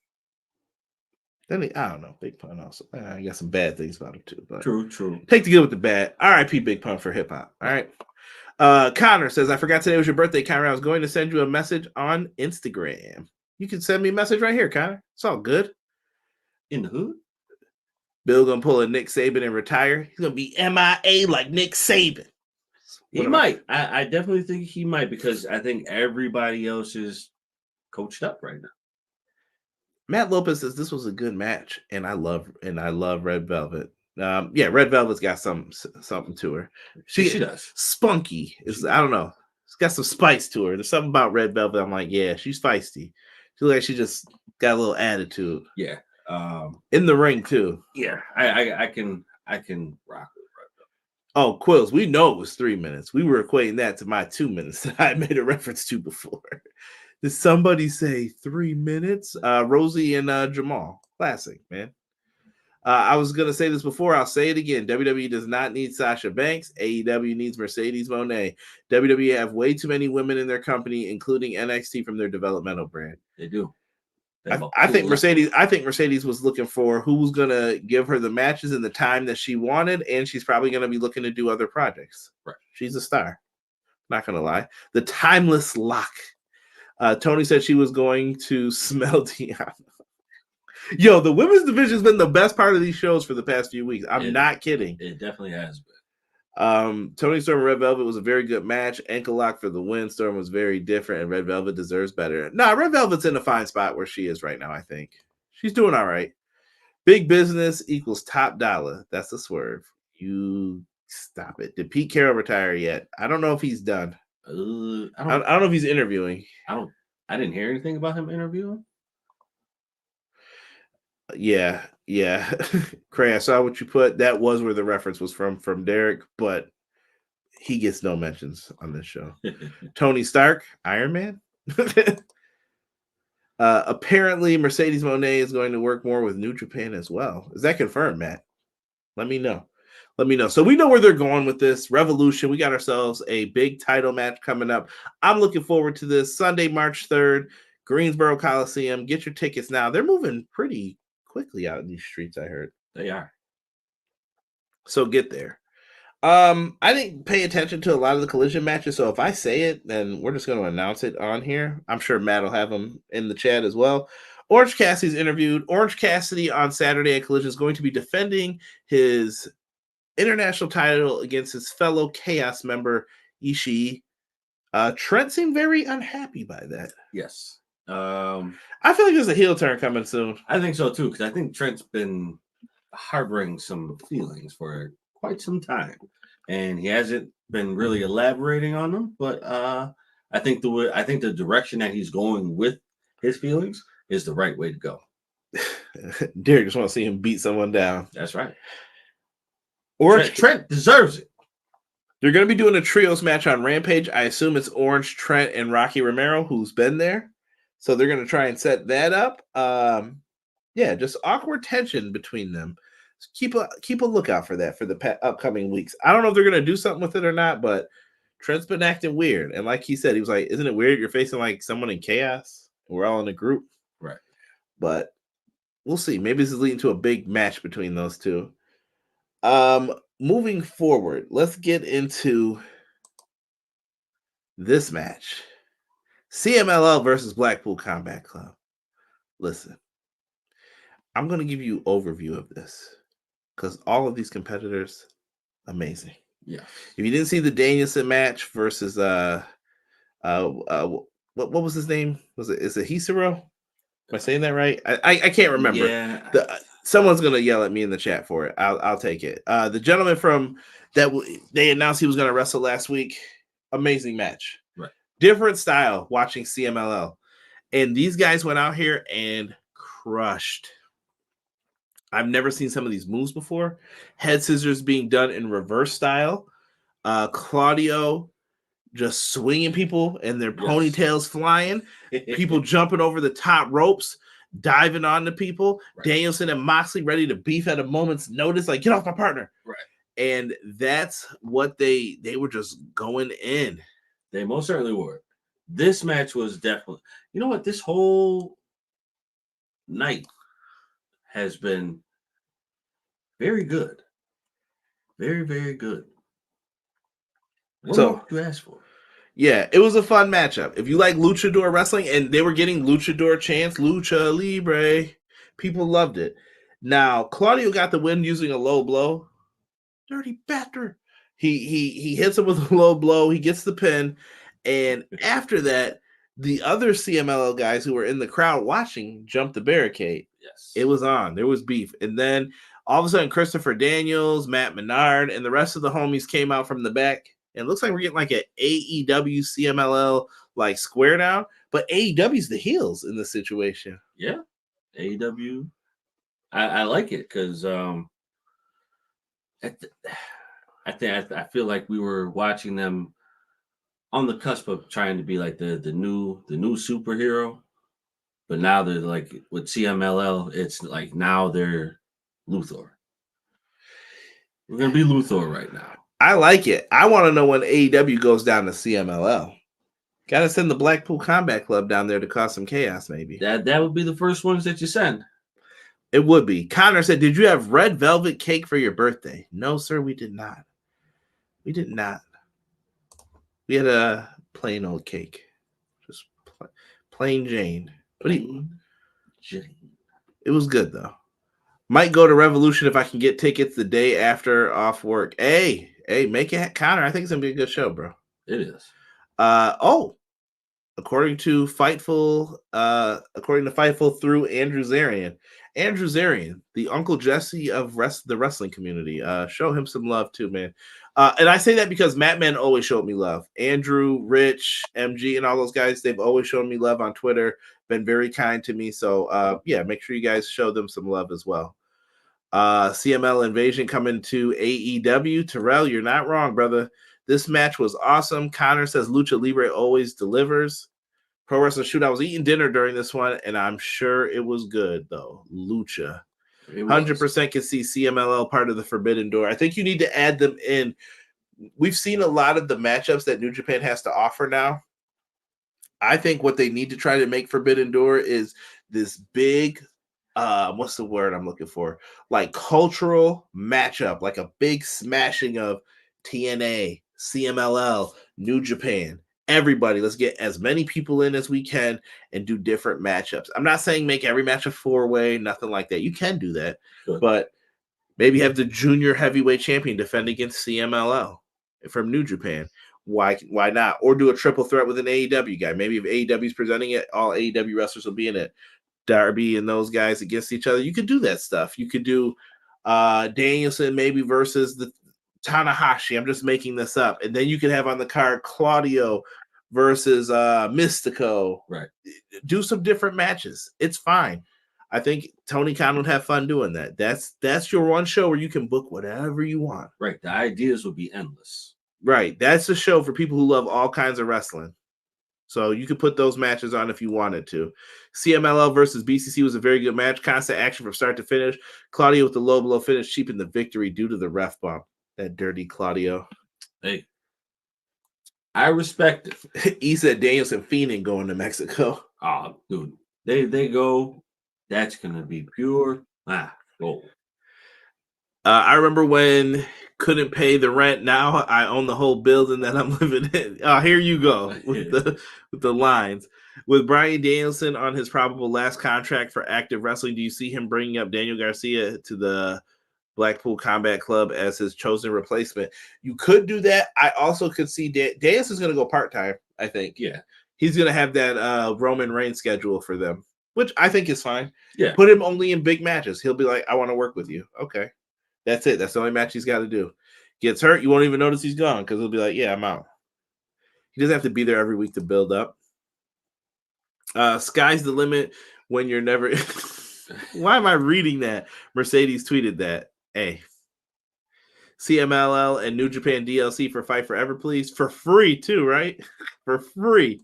S1: Then I don't know. Big Pun also. I got some bad things about him, too. But
S2: True.
S1: Take the good with the bad. R.I.P. Big Pun for hip hop. All right. Connor says, I forgot today was your birthday, Connor. I was going to send you a message on Instagram. You can send me a message right here, Connor. It's all good.
S2: In the hood?
S1: Bill gonna pull a Nick Saban and retire. He's gonna be MIA like Nick Saban.
S2: He might. I definitely think he might because I think everybody else is coached up right now.
S1: Matt Lopez says this was a good match, and I love Red Velvet. Red Velvet's got something to her. She
S2: does.
S1: Spunky. I don't know. It's got some spice to her. There's something about Red Velvet. I'm like, yeah, she's feisty. She looks like she just got a little attitude.
S2: Yeah.
S1: In the ring too.
S2: Yeah. I can rock with Red Velvet.
S1: Oh, Quills, we know it was 3 minutes. We were equating that to my 2 minutes that I made a reference to before. Did somebody say 3 minutes? Rosie and Jamal. Classic, man. I was going to say this before. I'll say it again. WWE does not need Sasha Banks. AEW needs Mercedes Moné. WWE have way too many women in their company, including NXT from their developmental brand.
S2: They do.
S1: I think Mercedes was looking for who was going to give her the matches and the time that she wanted, and she's probably going to be looking to do other projects.
S2: Right.
S1: She's a star. Not going to lie. The timeless lock. Toni said she was going to smell Deanna. Yo, the women's division has been the best part of these shows for the past few weeks. I'm not kidding.
S2: It definitely has been.
S1: Toni Storm and Red Velvet was a very good match. Ankle lock for the win. Storm was very different, and Red Velvet deserves better. Nah, Red Velvet's in a fine spot where she is right now, I think. She's doing all right. Big business equals top dollar. That's the Swerve. You stop it. Did Pete Carroll retire yet? I don't know if he's done. I don't know if he's interviewing.
S2: I didn't hear anything about him interviewing.
S1: Yeah. Cray, I saw what you put. That was where the reference was from Derek, but he gets no mentions on this show. Tony Stark, Iron Man. Apparently, Mercedes Moné is going to work more with New Japan as well. Is that confirmed, Matt? Let me know. So we know where they're going with this. Revolution. We got ourselves a big title match coming up. I'm looking forward to this. Sunday, March 3rd, Greensboro Coliseum. Get your tickets now. They're moving pretty quickly out in these streets, I heard.
S2: They are.
S1: So get there. I didn't pay attention to a lot of the collision matches, so if I say it, then we're just going to announce it on here. I'm sure Matt will have them in the chat as well. Orange Cassidy's interviewed. Orange Cassidy on Saturday at Collision is going to be defending his international title against his fellow Chaos member, Ishii. Trent seemed very unhappy by that.
S2: Yes.
S1: I feel like there's a heel turn coming soon.
S2: I think so too, because I think Trent's been harboring some feelings for quite some time, and he hasn't been really elaborating on them. But I think the direction that he's going with his feelings is the right way to go.
S1: Derek just want to see him beat someone down.
S2: That's right.
S1: Trent
S2: deserves it.
S1: They're going to be doing a trios match on Rampage. I assume it's Orange, Trent, and Rocky Romero, who's been there. So they're going to try and set that up. Just awkward tension between them. Keep a lookout for that for the upcoming weeks. I don't know if they're going to do something with it or not, but Trent's been acting weird. And like he said, he was like, isn't it weird you're facing like someone in Chaos? We're all in a group.
S2: Right.
S1: But we'll see. Maybe this is leading to a big match between those two. Moving forward, let's get into this match. CMLL versus Blackpool Combat Club. Listen, I'm going to give you an overview of this because all of these competitors, amazing.
S2: Yeah.
S1: If you didn't see the Danielson match versus what was his name? Is it Hechicero? Am I saying that right? I can't remember.
S2: Yeah.
S1: Someone's gonna yell at me in the chat for it. I'll take it. The gentleman from that they announced he was gonna wrestle last week. Amazing match.
S2: Right.
S1: Different style watching CMLL. And these guys went out here and crushed. I've never seen some of these moves before. Head scissors being done in reverse style. Claudio just swinging people and their ponytails flying. People jumping over the top ropes, diving onto people. Right. Danielson and Moxley ready to beef at a moment's notice. Like, get off my partner.
S2: Right.
S1: And that's what they were just going in.
S2: They most certainly were. This match was definitely, you know what? This whole night has been very good. Very, very good. What do you ask for?
S1: Yeah, it was a fun matchup. If you like luchador wrestling, and they were getting luchador chants, lucha libre, people loved it. Now, Claudio got the win using a low blow. Dirty bastard. He hits him with a low blow. He gets the pin. And after that, the other CMLL guys who were in the crowd watching jumped the barricade.
S2: Yes.
S1: It was on. There was beef. And then all of a sudden, Christopher Daniels, Matt Menard, and the rest of the homies came out from the back. And it looks like we're getting like an AEW CMLL like square down. But AEW's the heels in this situation.
S2: Yeah. AEW. I like it because I I feel like we were watching them on the cusp of trying to be like the new superhero, but now they're like with CMLL, it's like now they're Luthor. We're gonna be Luthor right now.
S1: I like it. I want to know when AEW goes down to CMLL. Got to send the Blackpool Combat Club down there to cause some chaos, maybe.
S2: That would be the first ones that you send.
S1: It would be. Connor said, "Did you have red velvet cake for your birthday?" No, sir, we did not. We did not. We had a plain old cake, just plain Jane. But it was good though. Might go to Revolution if I can get tickets the day after off work. Hey, make it, Connor. I think it's gonna be a good show, bro.
S2: It is.
S1: According to Fightful through Andrew Zarian, the Uncle Jesse of the wrestling community. Show him some love too, man. And I say that because Mattman always showed me love. Andrew, Rich, MG, and all those guys, they've always shown me love on Twitter, been very kind to me. So yeah, make sure you guys show them some love as well. CML Invasion coming to AEW. Terrell, you're not wrong, brother. This match was awesome. Connor says Lucha Libre always delivers. Pro Wrestling Shoot. I was eating dinner during this one, and I'm sure it was good, though. Lucha. 100% can see CMLL part of the Forbidden Door. I think you need to add them in. We've seen a lot of the matchups that New Japan has to offer now. I think what they need to try to make Forbidden Door is this big, what's the word I'm looking for? Like cultural matchup, like a big smashing of TNA, CMLL, New Japan, everybody. Let's get as many people in as we can and do different matchups. I'm not saying make every match a 4-way, nothing like that. You can do that, but maybe have the junior heavyweight champion defend against CMLL from New Japan. Why not? Or do a triple threat with an AEW guy. Maybe if AEW is presenting it, all AEW wrestlers will be in it. Darby and those guys against each other. You could do that stuff. You could do Danielson maybe versus the Tanahashi. I'm just making this up. And then you could have on the card Claudio versus Mystico.
S2: Right.
S1: Do some different matches. It's fine. I think Tony Khan would have fun doing that. That's your one show where you can book whatever you want.
S2: Right. The ideas would be endless.
S1: Right. That's a show for people who love all kinds of wrestling. So you could put those matches on if you wanted to. CMLL versus BCC was a very good match. Constant action from start to finish. Claudio with the low blow finish cheapened the victory due to the ref bump. That dirty Claudio.
S2: Hey, I respect it.
S1: He said Danielson fiending going to Mexico.
S2: Oh, dude. They go. That's going to be pure gold.
S1: I remember when couldn't pay the rent. Now I own the whole building that I'm living in. Here you go with the lines. With Bryan Danielson on his probable last contract for active wrestling, do you see him bringing up Daniel Garcia to the Blackpool Combat Club as his chosen replacement? You could do that. I also could see Danielson's going to go part-time, I think.
S2: Yeah.
S1: He's going to have that Roman Reigns schedule for them, which I think is fine.
S2: Yeah.
S1: Put him only in big matches. He'll be like, I want to work with you. Okay. That's it. That's the only match he's got to do. Gets hurt, you won't even notice he's gone because he'll be like, yeah, I'm out. He doesn't have to be there every week to build up. Sky's the limit when you're never... Why am I reading that? Mercedes tweeted that. Hey. CMLL and New Japan DLC for Fight Forever, please. For free, too, right? For free.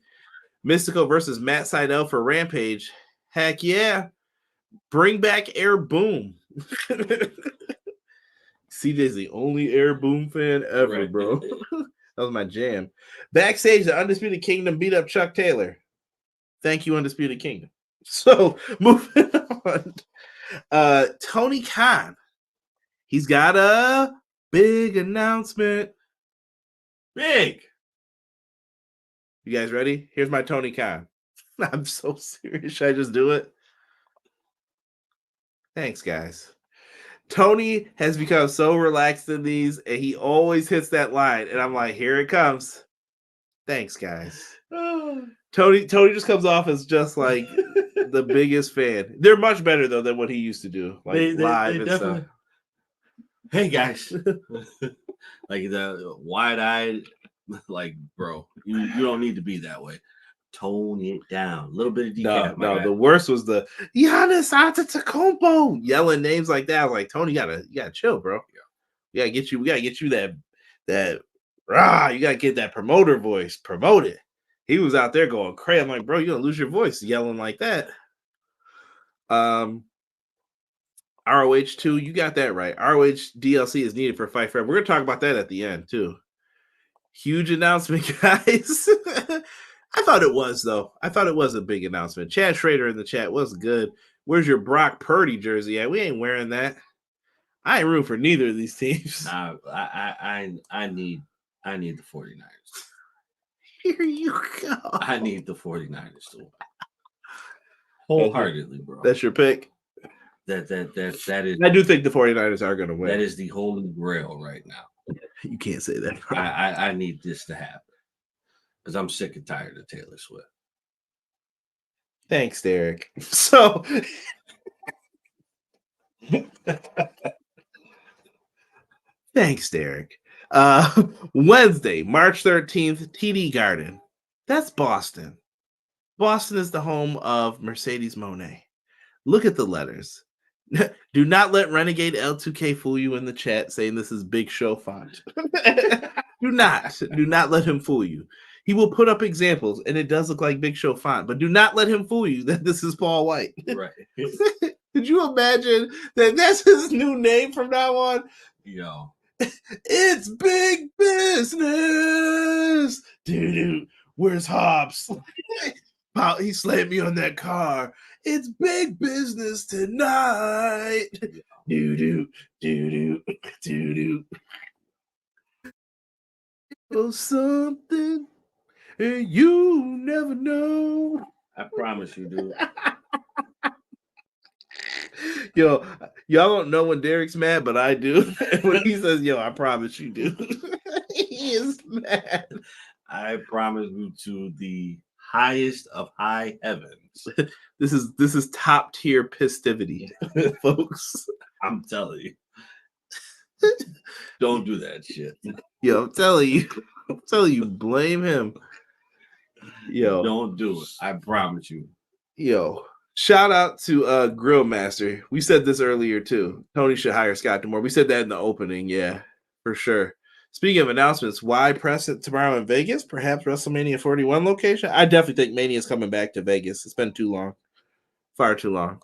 S1: Mystico versus Matt Sydal for Rampage. Heck yeah. Bring back Air Boom. CJ's the only Air Boom fan ever, right, bro. That was my jam. Backstage, the Undisputed Kingdom beat up Chuck Taylor. Thank you, Undisputed Kingdom. So, moving on. Tony Khan. He's got a big announcement. Big. You guys ready? Here's my Tony Khan. I'm so serious. Should I just do it? Thanks, guys. Tony has become so relaxed in these, and he always hits that line. And I'm like, here it comes. Thanks, guys. Tony just comes off as just like the biggest fan. They're much better, though, than what he used to do. Like live and stuff.
S2: Hey, guys. Like the wide-eyed, like, bro, you don't need to be that way. Tone it down. A little bit of decaf.
S1: No, the worst was the Giannis Antetokounmpo yelling names like that. I was like, Tony, you gotta chill, bro. Yeah, we gotta get you that That you gotta get that promoter voice. Promote it. He was out there going crazy. I'm like, bro, you're gonna lose your voice yelling like that. ROH 2, you got that right. ROH DLC is needed for Fight Forever. We're gonna talk about that at the end too. Huge announcement, guys. I thought it was, though. I thought it was a big announcement. Chad Schrader in the chat was good. Where's your Brock Purdy jersey at? We ain't wearing that. I ain't rooting for neither of these teams.
S2: Nah, I need the 49ers.
S1: Here you go.
S2: I need the 49ers to win. Wholeheartedly, bro.
S1: That's your pick.
S2: That is.
S1: I do think the 49ers are going to win.
S2: That is the holy grail right now.
S1: You can't say that.
S2: I need this to happen because I'm sick and tired of Taylor Swift.
S1: Thanks, Derek. So, thanks, Derek. Wednesday, March 13th, TD Garden. That's Boston. Boston is the home of Mercedes Mone. Look at the letters. Do not let Renegade L2K fool you in the chat saying this is Big Show font. Do not let him fool you. He will put up examples, and it does look like Big Show font, but do not let him fool you that this is Paul White.
S2: Right.
S1: Could you imagine that that's his new name from now on?
S2: Yo.
S1: It's big business. Dude, where's Hobbs? He slammed me on that car. It's big business tonight. Do. Oh, something you never know.
S2: I promise you, dude.
S1: Yo, y'all don't know when Derek's mad, but I do. When he says, yo, I promise you, dude. He is mad.
S2: I promise you to the highest of high heavens.
S1: This is top tier pistivity, folks.
S2: I'm telling you. Don't do that shit.
S1: Yo, I'm telling you, blame him. Yo.
S2: Don't do it. I promise you.
S1: Yo. Shout out to Grill Master. We said this earlier too. Toni should hire Scott Demore. We said that in the opening, yeah, for sure. Speaking of announcements, why press it tomorrow in Vegas? Perhaps WrestleMania 41 location? I definitely think Mania is coming back to Vegas. It's been too long. Far too long.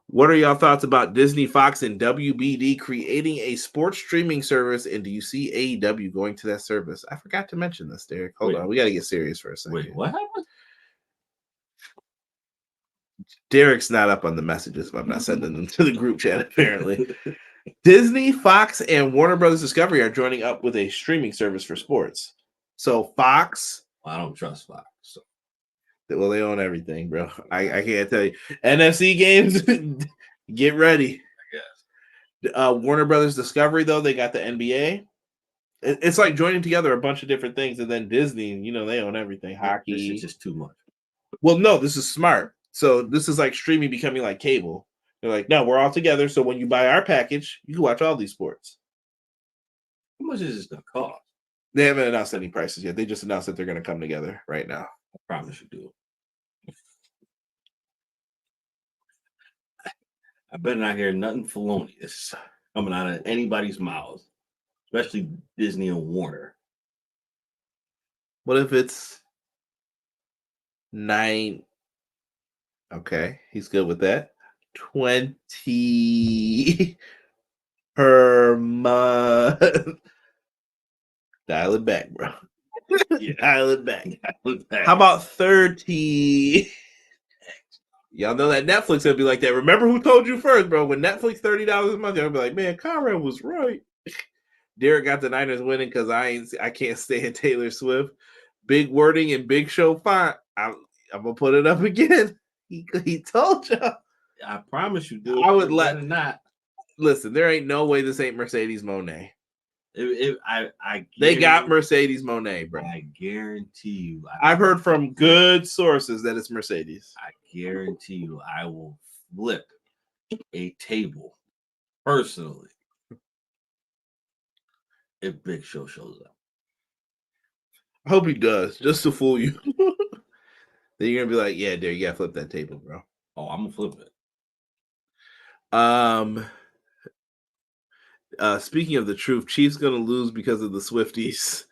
S1: What are y'all thoughts about Disney, Fox, and WBD creating a sports streaming service? And do you see AEW going to that service? I forgot to mention this, Derek. Hold on. We got to get serious for a second.
S2: Wait, what happened?
S1: Derek's not up on the messages, but I'm not sending them to the group chat, apparently. Disney, Fox, and Warner Brothers Discovery are joining up with a streaming service for sports. So Fox...
S2: I don't trust Fox. So.
S1: Well, they own everything, bro. I can't tell you. NFC games, get ready.
S2: I guess.
S1: Warner Brothers Discovery, though, they got the NBA. It's like joining together a bunch of different things, and then Disney, they own everything. Hockey.
S2: This is just too much.
S1: Well, no, this is smart. So this is like streaming becoming like cable. They're like, no, we're all together. So when you buy our package, you can watch all these sports.
S2: How much is this going to cost?
S1: They haven't announced any prices yet. They just announced that they're going to come together right now.
S2: I promise you do. I better not hear nothing felonious coming out of anybody's mouth, especially Disney and Warner.
S1: What if it's 9? Okay, he's good with that. 20 per month. Dial it back, bro.
S2: Yeah.
S1: Dial it back. How about 30? Y'all know that Netflix will be like that. Remember who told you first, bro? When Netflix $30 a month, I'll be like, man, Conrad was right. Derek got the Niners winning because I can't stand Taylor Swift. Big wording and Big Show font. I'm gonna put it up again. He told you.
S2: I promise you, dude.
S1: I would let
S2: not.
S1: Listen, there ain't no way this ain't Mercedes Mone.
S2: They
S1: got Mercedes Mone, bro.
S2: I guarantee you.
S1: I've heard from good sources that it's Mercedes.
S2: I guarantee you, I will flip a table personally if Big Show shows up.
S1: I hope he does, just to fool you. Then you're gonna be like, yeah, there, you gotta flip that table, bro.
S2: Oh, I'm gonna flip it.
S1: Speaking of the truth, Chiefs gonna lose because of the Swifties.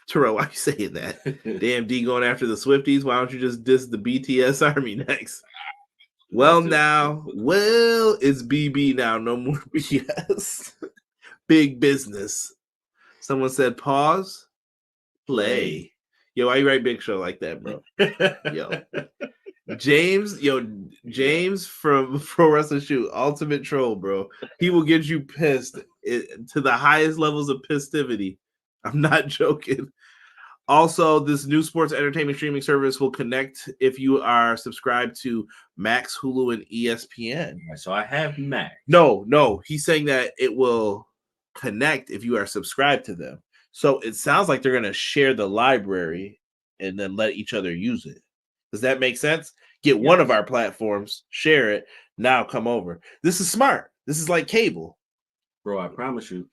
S1: Terrell, why you saying that? Damn D going after the Swifties. Why don't you just diss the BTS army next? Well, it's BB now. No more BS. Big business. Someone said pause, play. Yo, why you write Big Show like that, bro? Yo. James from Pro Wrestling Shoot, ultimate troll, bro. He will get you pissed to the highest levels of pissivity. I'm not joking. Also, this new sports entertainment streaming service will connect if you are subscribed to Max, Hulu, and ESPN.
S2: So I have Max.
S1: No, he's saying that it will connect if you are subscribed to them. So it sounds like they're going to share the library and then let each other use it. Does that make sense? Get one of our platforms, share it, now come over. This is smart. This is like cable.
S2: Bro, I promise you,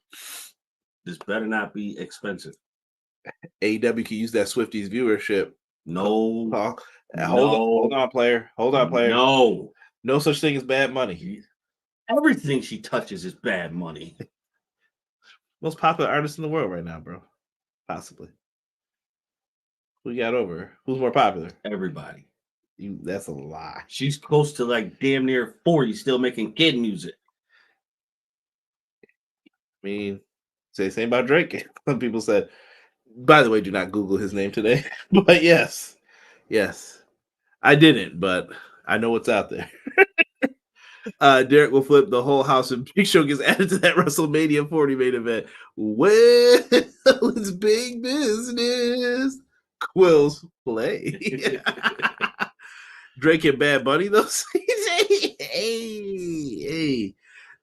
S2: this better not be expensive.
S1: AEW can use that Swifties viewership.
S2: No.
S1: Hold on, player.
S2: No
S1: such thing as bad money.
S2: Everything she touches is bad money.
S1: Most popular artist in the world right now, bro. Possibly. Who got over her? Who's more popular?
S2: Everybody.
S1: That's a lie.
S2: She's close to like damn near 40, still making kid music.
S1: I mean, say the same about Drake. Some people said, by the way, do not Google his name today. But yes. I didn't, but I know what's out there. Derek will flip the whole house and Big Show gets added to that WrestleMania 40 main event. Well, it's big business. Quills play. Drake and Bad Bunny, though. Hey.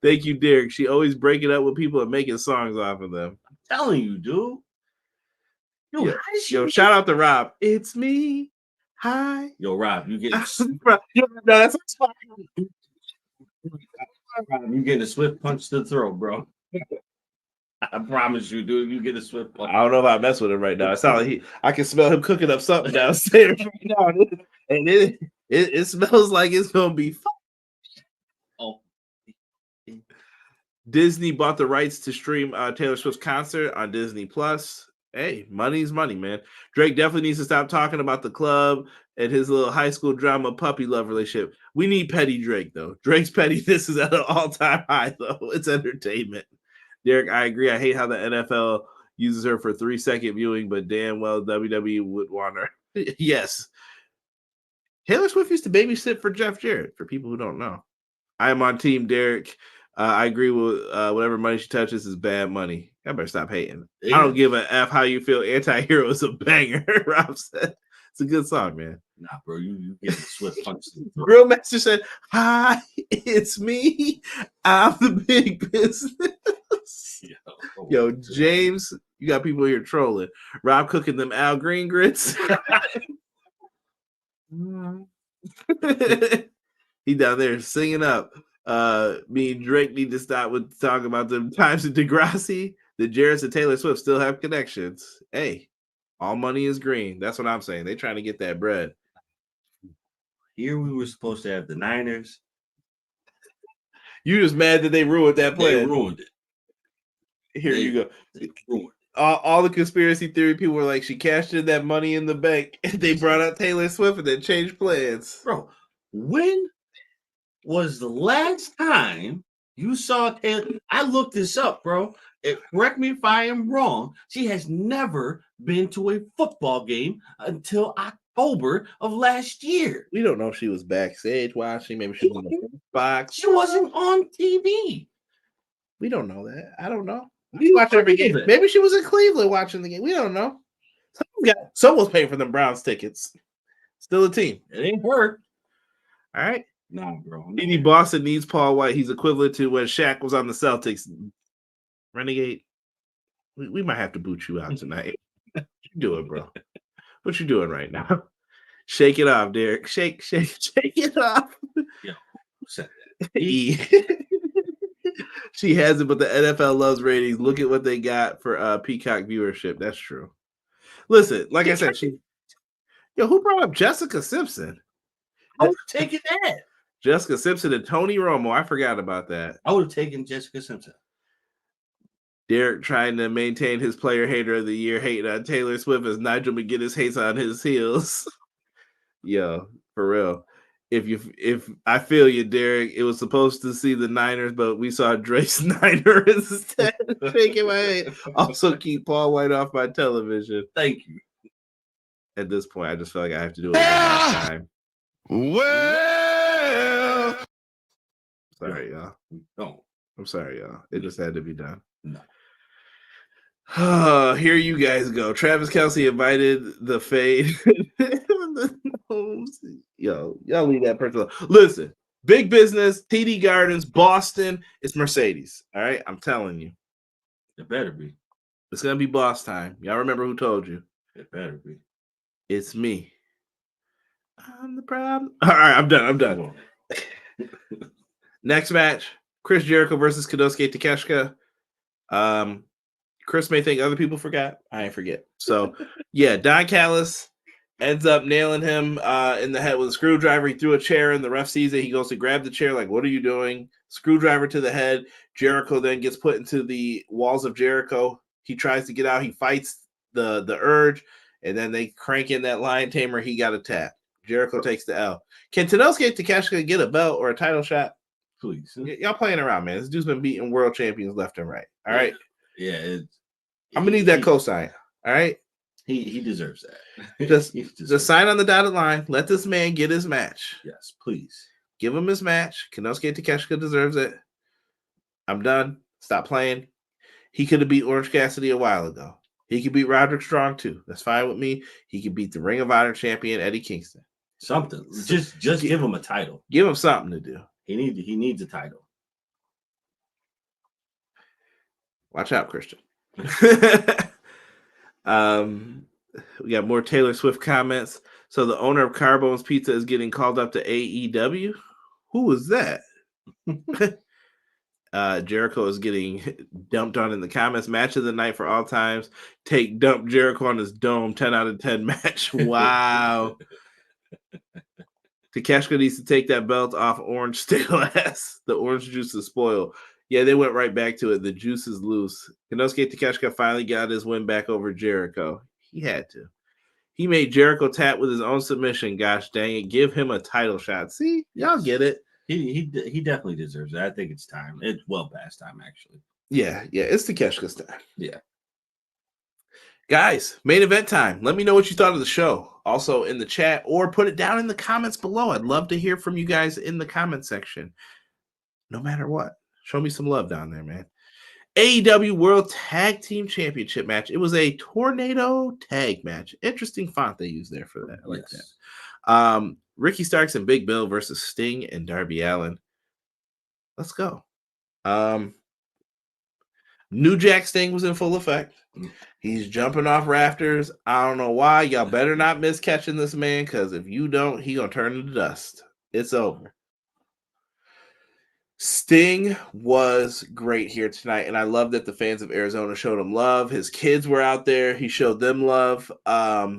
S1: Thank you, Derek. She always breaking up with people and making songs off of them.
S2: I'm telling you, dude.
S1: Yo, shout out to Rob. It's me. Hi.
S2: Yo, Rob, you getting you getting a swift punch to the throat, bro. I promise you, dude. You get a swift punch.
S1: I don't know if I mess with him right now. It sounds like I can smell him cooking up something downstairs right now, and it smells like it's gonna be fun.
S2: Oh.
S1: Disney bought the rights to stream Taylor Swift's concert on Disney Plus. Hey, money's money, man. Drake definitely needs to stop talking about the club and his little high school drama puppy love relationship. We need petty Drake, though. Drake's pettiness is at an all-time high, though. It's entertainment. Derek, I agree. I hate how the NFL uses her for 3-second viewing, but damn well WWE would want her. Yes. Taylor Swift used to babysit for Jeff Jarrett, for people who don't know. I am on team Derek. I agree with whatever money she touches is bad money. I better stop hating. Yeah. I don't give a F how you feel. Anti-Hero is a banger, Rob said. It's a good song, man.
S2: Nah, bro, you get a swift punch.
S1: Real Master said, hi, it's me. I'm the big business. Yo, James, you got people here trolling. Rob cooking them Al Green grits. He down there singing up. Me and Drake need to stop with talking about them times in Degrassi. The Jarrett's and Taylor Swift still have connections. Hey, all money is green. That's what I'm saying. They're trying to get that bread.
S2: Here we were supposed to have the Niners.
S1: You just mad that they ruined that plan.
S2: They ruined it.
S1: You go.
S2: They ruined it.
S1: All the conspiracy theory people were like, she cashed in that money in the bank. And they brought out Taylor Swift and then changed plans.
S2: Bro, when was the last time you saw Taylor? I looked this up, bro. Correct me if I am wrong. She has never been to a football game until October of last year.
S1: We don't know if she was backstage watching. Maybe she was in the box.
S2: She wasn't on TV.
S1: We don't know that. I don't know. We watch every game. Maybe she was in Cleveland watching the game. We don't know. Someone's paying for them Browns tickets. Still a team.
S2: It ain't her.
S1: All right.
S2: Nah, bro.
S1: Boston needs Paul White. He's equivalent to when Shaq was on the Celtics. Renegade, we might have to boot you out tonight. What you doing, bro? What you doing right now? Shake it off, Derek. Shake it off.
S2: Yo, who said that?
S1: She has it, but the NFL loves ratings. Look at what they got for Peacock viewership. That's true. Listen, like I said, who brought up Jessica Simpson?
S2: I would have taken that.
S1: Jessica Simpson and Tony Romo. I forgot about that.
S2: I would have taken Jessica Simpson.
S1: Derek trying to maintain his player hater of the year, hating on Taylor Swift as Nigel McGuinness hates on his heels. Yo, for real. If I feel you, Derek, it was supposed to see the Niners, but we saw Dre Snyder instead. Shaking my head. Also, keep Paul White off my television.
S2: Thank you.
S1: At this point, I just feel like I have to do it one last time.
S3: Well,
S1: Sorry, y'all.
S2: No.
S1: I'm sorry, y'all. It just had to be done.
S2: No.
S1: Here you guys go. Travis Kelce invited the fade. Yo, y'all leave that person alone. Listen, big business, TD Gardens, Boston. It's Mercedes. All right, I'm telling you.
S2: It better be.
S1: It's gonna be boss time. Y'all remember who told you?
S2: It better be.
S1: It's me. I'm the problem. All right, I'm done. Next match: Chris Jericho versus Konosuke Takeshita. Chris may think other people forgot. I ain't forget. So, yeah, Don Callis ends up nailing him in the head with a screwdriver. He threw a chair in. The ref sees it. He goes to grab the chair, like, what are you doing? Screwdriver to the head. Jericho then gets put into the walls of Jericho. He tries to get out. He fights the urge, and then they crank in that lion tamer. He got a tap. Jericho takes the L. Can Tenosuke Takeshita get a belt or a title shot?
S2: Please.
S1: Y'all playing around, man. This dude's been beating world champions left and right. All right?
S2: Yeah.
S1: I'm going to need that cosign. All right?
S2: He deserves that.
S1: Just sign on the dotted line. Let this man get his match.
S2: Yes, please.
S1: Give him his match. Konosuke Takeshita deserves it. I'm done. Stop playing. He could have beat Orange Cassidy a while ago. He could beat Roderick Strong too. That's fine with me. He could beat the Ring of Honor champion Eddie Kingston.
S2: Something. Just give him a title.
S1: Give him something to do.
S2: He needs a title.
S1: Watch out, Christian. We got more Taylor Swift comments. So the owner of Carbone's Pizza is getting called up to AEW. Who was that? Jericho is getting dumped on in the comments. Match of the night for all times. Take dump Jericho on his dome. 10 out of 10 match. Wow. Takeshita needs to take that belt off Orange stale ass. The orange juice is spoiled. Yeah, they went right back to it. The juice is loose. Konosuke Takeshita finally got his win back over Jericho. He had to. He made Jericho tap with his own submission. Gosh dang it. Give him a title shot. See? Y'all get it.
S2: He definitely deserves it. I think it's time. It's well past time, actually.
S1: Yeah. It's Takeshita's time.
S2: Yeah.
S1: Guys, main event time. Let me know what you thought of the show. Also in the chat, or put it down in the comments below. I'd love to hear from you guys in the comment section. No matter what. Show me some love down there, man. AEW World Tag Team Championship match. It was a tornado tag match. Interesting font they used there for that. I like that. Ricky Starks and Big Bill versus Sting and Darby Allin. Let's go. New Jack Sting was in full effect. He's jumping off rafters. I don't know why. Y'all better not miss catching this man, because if you don't, he gonna turn into dust. It's over. Sting was great here tonight, and I love that the fans of Arizona showed him love. His kids were out there. He showed them love.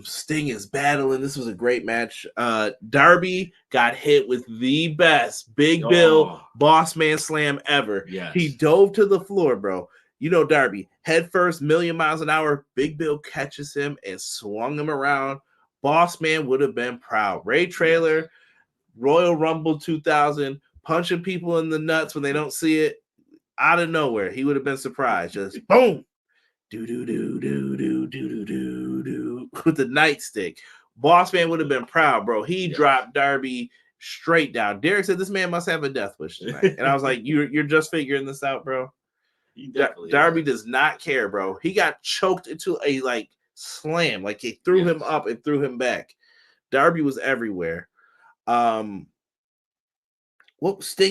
S1: Sting is battling. This was a great match. Darby got hit with the best Big Bill boss man slam ever.
S2: Yes.
S1: He dove to the floor, bro. You know Darby, head first, million miles an hour. Big Bill catches him and swung him around. Boss man would have been proud. Ray Trailer, Royal Rumble 2000, punching people in the nuts when they don't see it out of nowhere. He would have been surprised. Just boom, do with the nightstick. Boss man would have been proud, bro. He dropped Darby straight down. Derek said this man must have a death wish tonight, and I was like, "You're just figuring this out, bro." Darby does not care, bro. He got choked into a slam, like he threw him up and threw him back. Darby was everywhere. Sting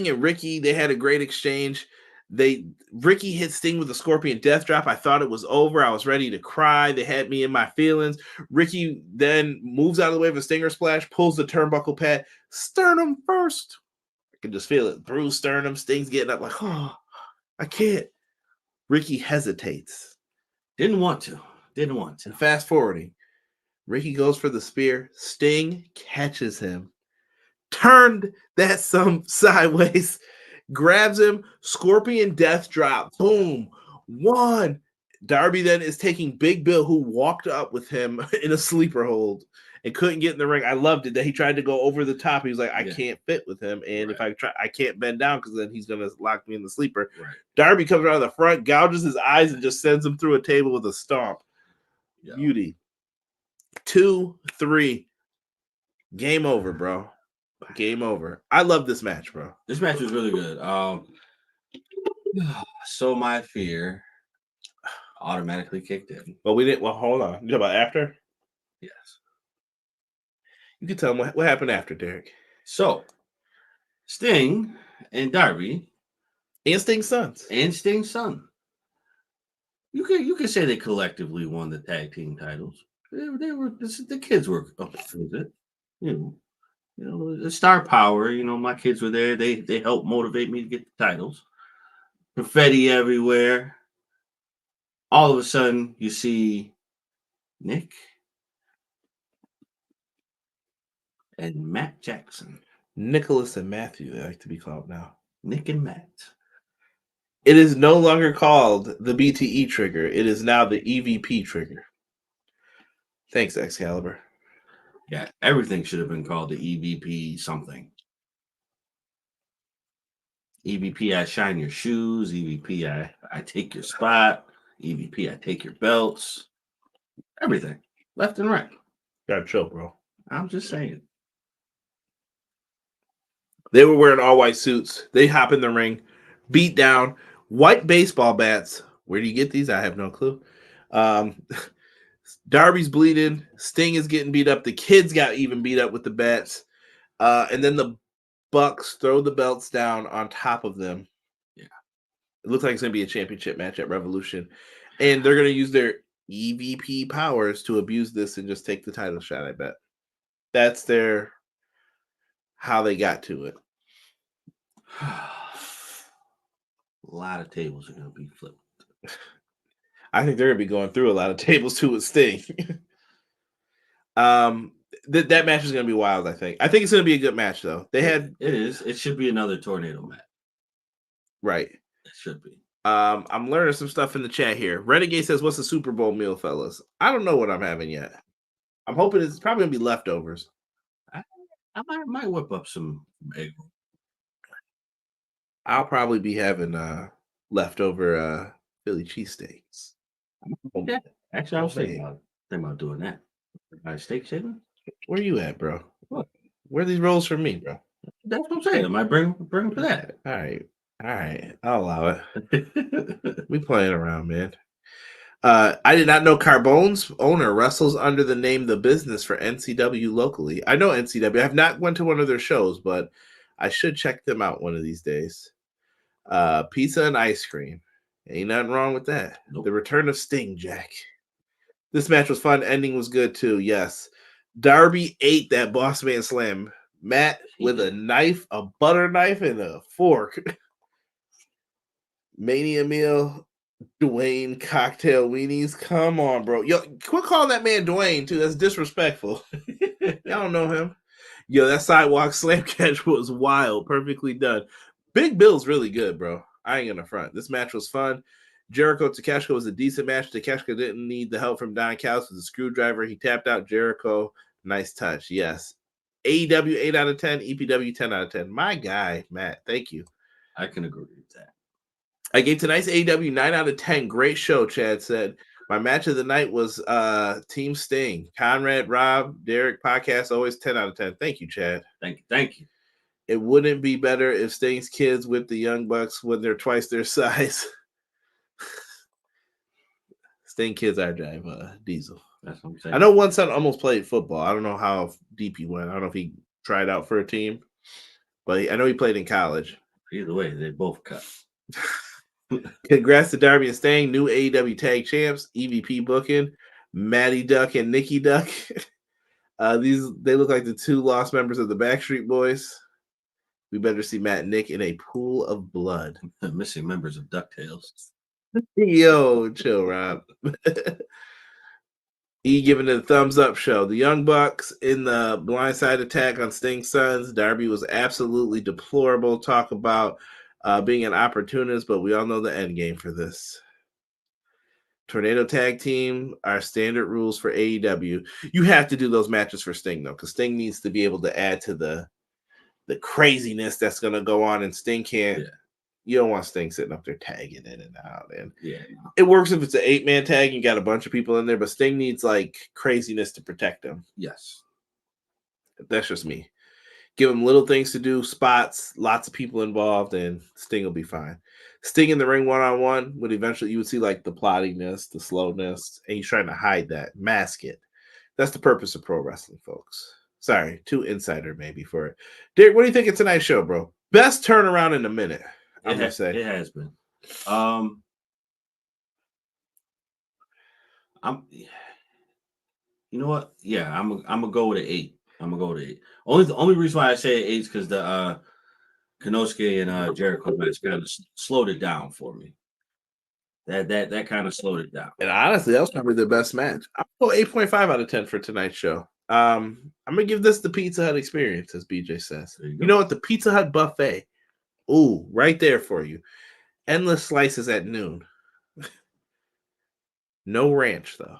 S1: and Ricky, they had a great exchange. Ricky hit Sting with a Scorpion Death Drop. I thought it was over. I was ready to cry. They had me in my feelings. Ricky then moves out of the way of a Stinger Splash, pulls the turnbuckle pad, sternum first. I can just feel it. Bruised sternum. Sting's getting up like, oh, I can't. Ricky hesitates.
S2: Didn't want to.
S1: And fast forwarding, Ricky goes for the spear. Sting catches him. Turned that some sideways, grabs him, Scorpion Death Drop, boom, 1. Darby then is taking Big Bill, who walked up with him in a sleeper hold and couldn't get in the ring. I loved it that he tried to go over the top. He was like, I can't fit with him. And if I try, I can't bend down because then he's going to lock me in the sleeper.
S2: Right.
S1: Darby comes around the front, gouges his eyes, and just sends him through a table with a stomp.
S2: Yeah.
S1: Beauty. 2, 3. Game over, bro. Game over. I love this match, bro.
S2: This match was really good. So my fear automatically kicked in.
S1: But we didn't. Well, hold on. You talk about after?
S2: Yes.
S1: You can tell them what happened after, Derek.
S2: So, Sting and Darby
S1: and Sting's sons.
S2: You can say they collectively won the tag team titles. They were the kids were up with it. You know, the star power. You know, my kids were there. They helped motivate me to get the titles. Confetti everywhere. All of a sudden, you see Nick and Matt Jackson.
S1: Nicholas and Matthew, they like to be called now.
S2: Nick and Matt.
S1: It is no longer called the BTE trigger. It is now the EVP trigger. Thanks, Excalibur.
S2: Yeah, everything should have been called the EVP something. EVP, I shine your shoes. EVP, I take your spot. EVP, I take your belts. Everything. Left and right.
S1: Gotta chill, bro.
S2: I'm just saying.
S1: They were wearing all white suits. They hop in the ring, beat down, white baseball bats. Where do you get these? I have no clue. Darby's bleeding. Sting is getting beat up. The kids got even beat up with the bats. And then the Bucks throw the belts down on top of them.
S2: Yeah.
S1: It looks like it's going to be a championship match at Revolution. And they're going to use their EVP powers to abuse this and just take the title shot, I bet. That's how they got to it.
S2: A lot of tables are going to be flipped.
S1: I think they're going to be going through a lot of tables too with Sting. That match is going to be wild, I think. I think it's going to be a good match, though.
S2: It is. It should be another tornado match.
S1: Right.
S2: It should be.
S1: I'm learning some stuff in the chat here. Renegade says, what's the Super Bowl meal, fellas? I don't know what I'm having yet. I'm hoping it's probably going to be leftovers.
S2: I might whip up some egg.
S1: I'll probably be having leftover Philly cheesesteaks.
S2: Yeah. Actually, I was thinking about doing that. Steak shaving?
S1: Where you at, bro?
S2: What?
S1: Where are these rolls for me, bro?
S2: That's what I'm saying. I might bring them for that.
S1: All right. I'll allow it. We playing around, man. I did not know Carbone's owner wrestles under the name The Business for NCW locally. I know NCW. I have not went to one of their shows, but I should check them out one of these days. Pizza and ice cream. Ain't nothing wrong with that.
S2: Nope.
S1: The return of Sting, Jack. This match was fun. Ending was good, too. Yes. Darby ate that Boss Man Slam. Matt with a knife, a butter knife, and a fork. Mania meal. Dwayne cocktail weenies. Come on, bro. Yo, quit calling that man Dwayne, too. That's disrespectful. Y'all don't know him. Yo, that sidewalk slam catch was wild. Perfectly done. Big Bill's really good, bro. I ain't gonna front. This match was fun. Jericho Takeshita was a decent match. Takeshita didn't need the help from Don Callis with the screwdriver. He tapped out Jericho. Nice touch. Yes. AEW 8 out of 10. EPW 10 out of 10. My guy, Matt. Thank you.
S2: I can agree with that.
S1: I gave tonight's AEW 9 out of 10. Great show, Chad said. My match of the night was Team Sting. Conrad, Rob, Derek, podcast, always 10 out of 10. Thank you, Chad.
S2: Thank you.
S1: It wouldn't be better if Sting's kids whip the Young Bucks when they're twice their size. Sting kids are drive Diesel.
S2: That's what I'm saying.
S1: I know one son almost played football. I don't know how deep he went. I don't know if he tried out for a team, but I know he played in college.
S2: Either way, they both cut.
S1: Congrats to Darby and Sting, new AEW tag champs, EVP booking, Maddie Duck and Nikki Duck. They look like the two lost members of the Backstreet Boys. We better see Matt and Nick in a pool of blood.
S2: Missing members of DuckTales.
S1: Yo, chill, Rob. E giving it a thumbs up show. The Young Bucks in the blindside attack on Sting's sons. Darby was absolutely deplorable. Talk about being an opportunist, but we all know the end game for this. Tornado Tag Team are standard rules for AEW. You have to do those matches for Sting, though, because Sting needs to be able to add to the craziness that's going to go on, and Sting can't.
S2: Yeah.
S1: You don't want Sting sitting up there tagging in and out. And
S2: Yeah.
S1: it works if it's an 8-man tag. You got a bunch of people in there, but Sting needs like craziness to protect him.
S2: Yes.
S1: That's just me. Give him little things to do, spots, lots of people involved, and Sting will be fine. Sting in the ring one-on-one would eventually, you would see like the plottiness, the slowness, and he's trying to hide that, mask it. That's the purpose of pro wrestling, folks. Sorry, too insider maybe for it. Derek, what do you think of tonight's show, bro? Best turnaround in a minute, I'm going to say.
S2: It has been. You know what? Yeah, I'm gonna go with an 8. I'm gonna go with an 8. The only reason why I say 8 is because the Konosuke and Jericho match kind of slowed it down for me. That kind of slowed it down.
S1: And honestly, that was probably the best match. I'll go 8.5 out of 10 for tonight's show. I'm gonna give this the Pizza Hut experience, as BJ says. You know what? The Pizza Hut buffet. Ooh, right there for you. Endless slices at noon. No ranch though.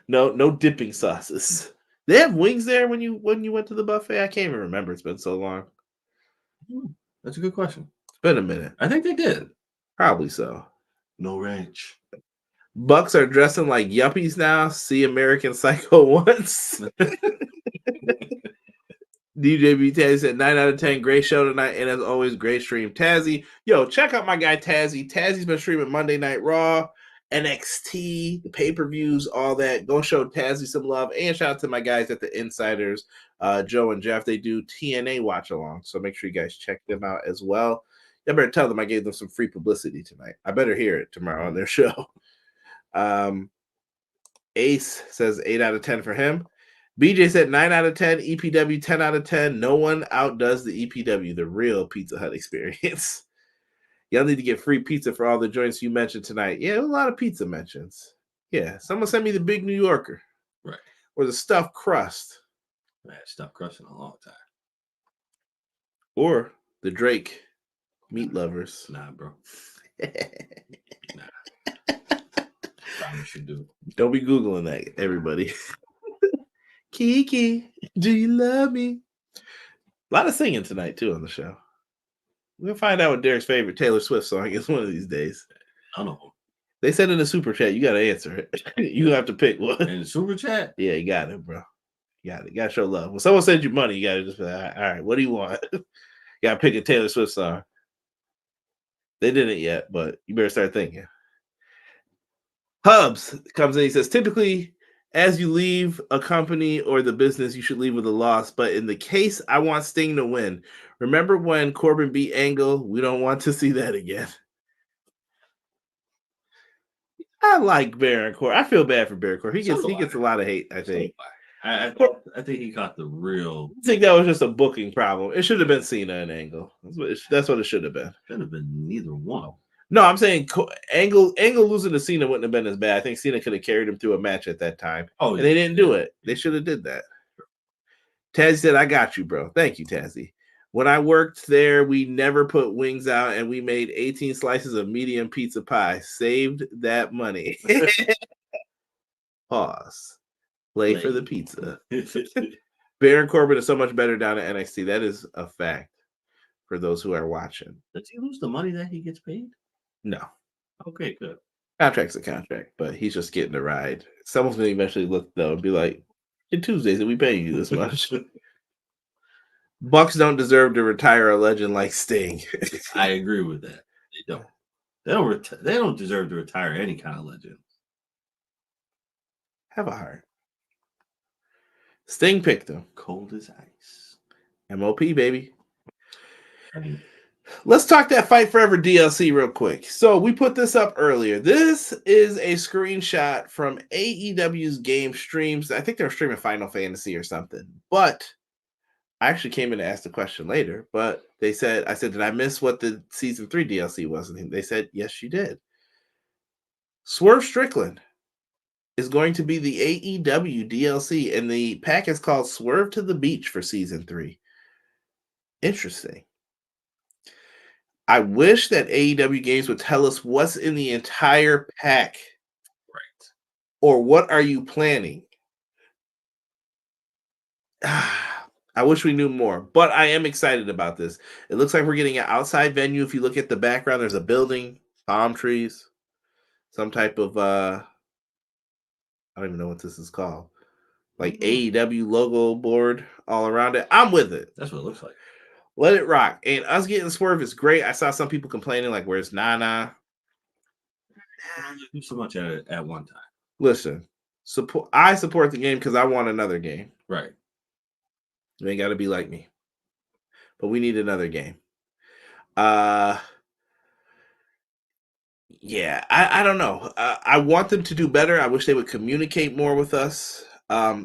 S1: No dipping sauces. They have wings there when you went to the buffet? I can't even remember. It's been so long.
S2: That's a good question.
S1: It's been a minute.
S2: I think they did.
S1: Probably so.
S2: No ranch.
S1: Bucks are dressing like yuppies now. See American Psycho once. DJ B Tazzy said 9 out of 10. Great show tonight. And as always, great stream. Tazzy. Yo, check out my guy Tazzy. Tazzy's been streaming Monday Night Raw, NXT, the pay-per-views, all that. Go show Tazzy some love. And shout out to my guys at the Insiders, Joe and Jeff. They do TNA watch along. So make sure you guys check them out as well. I better tell them I gave them some free publicity tonight. I better hear it tomorrow on their show. Ace says 8 out of 10 for him. BJ said 9 out of 10. EPW 10 out of 10. No one outdoes the EPW, the real Pizza Hut experience. Y'all need to get free pizza for all the joints you mentioned tonight. Yeah, a lot of pizza mentions. Yeah, someone sent me the Big New Yorker.
S2: Right.
S1: Or the stuffed crust.
S2: I had stuffed crust in a long time.
S1: Or the Drake meat lovers.
S2: Nah, bro. Nah. Promise you do.
S1: Don't be Googling that, everybody. Kiki, do you love me? A lot of singing tonight, too, on the show. We'll find out what Derek's favorite Taylor Swift song is one of these days.
S2: None of them.
S1: They said in the super chat, you got to answer it. You have to pick one.
S2: In the super chat?
S1: Yeah, you got it, bro. You got it. You got to show love. When someone sends you money, you got to just be like, all right, what do you want? You got to pick a Taylor Swift song. They didn't yet, but you better start thinking. Hubs comes in. He says, typically, as you leave a company or the business, you should leave with a loss. But in the case, I want Sting to win. Remember when Corbin beat Angle? We don't want to see that again. I like Baron Corbin. I feel bad for Baron Corbin. He gets a lot of hate, I think.
S2: I think he caught the real.
S1: I think that was just a booking problem. It should have been Cena and Angle. That's what it should have been.
S2: Should have been neither one.
S1: No, I'm saying Angle losing to Cena wouldn't have been as bad. I think Cena could have carried him through a match at that time. Oh, and they didn't do it. They should have did that. Tazzy said, I got you, bro. Thank you, Tazzy. When I worked there, we never put wings out, and we made 18 slices of medium pizza pie. Saved that money. Pause. Play for the pizza. Baron Corbin is so much better down at NXT. That is a fact for those who are watching.
S2: Does he lose the money that he gets paid?
S1: No.
S2: Okay, good.
S1: Contract's a contract, but he's just getting a ride. Someone's going to eventually look, though, and be like, in Tuesdays, are we paying you this much? Bucks don't deserve to retire a legend like Sting.
S2: I agree with that. They don't. They don't deserve to retire any kind of legend.
S1: Have a heart. Sting picked him.
S2: Cold as ice.
S1: MOP, baby. Let's talk that Fight Forever DLC real quick. So we put this up earlier. This is a screenshot from AEW's game streams. I think they were streaming Final Fantasy or something. But I actually came in to ask the question later. But I said, did I miss what the Season 3 DLC was? And they said, yes, you did. Swerve Strickland is going to be the AEW DLC. And the pack is called Swerve to the Beach for Season 3. Interesting. I wish that AEW games would tell us what's in the entire pack.
S2: Right.
S1: Or what are you planning? I wish we knew more, but I am excited about this. It looks like we're getting an outside venue. If you look at the background, there's a building, palm trees, some type of I don't even know what this is called. Like AEW logo board all around it. I'm with it.
S2: That's what it looks like.
S1: Let it rock. And us getting Swerve is great. I saw some people complaining, like, where's Nana?
S2: Do so much at one time.
S1: Listen, I support the game because I want another game.
S2: Right.
S1: You ain't got to be like me. But we need another game. Yeah, I don't know. I want them to do better. I wish they would communicate more with us.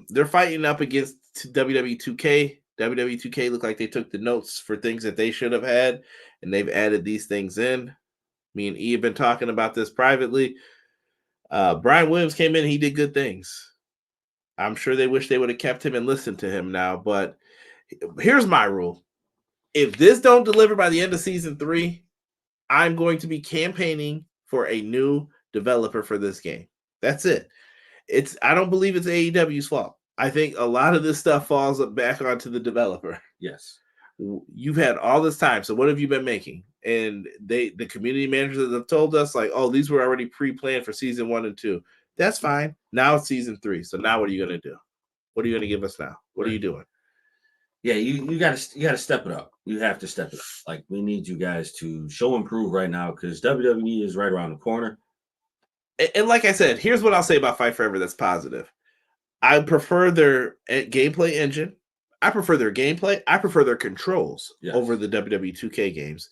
S1: They're fighting up against WWE 2K. WWE 2K look like they took the notes for things that they should have had, and they've added these things in. Me and E have been talking about this privately. Brian Williams came in. He did good things. I'm sure they wish they would have kept him and listened to him now. But here's my rule. If this don't deliver by the end of season 3, I'm going to be campaigning for a new developer for this game. That's it. I don't believe it's AEW's fault. I think a lot of this stuff falls back onto the developer.
S2: Yes.
S1: You've had all this time. So what have you been making? And the community managers have told us, like, oh, these were already pre-planned for season 1 and 2. That's fine. Now it's season 3. So now what are you going to do? What are you going to give us now? What are you doing?
S2: Yeah, you gotta step it up. You have to step it up. Like, we need you guys to show improve right now because WWE is right around the corner.
S1: And like I said, here's what I'll say about Fight Forever that's positive. I prefer their gameplay engine. I prefer their gameplay. I prefer their controls over the WWE 2K games.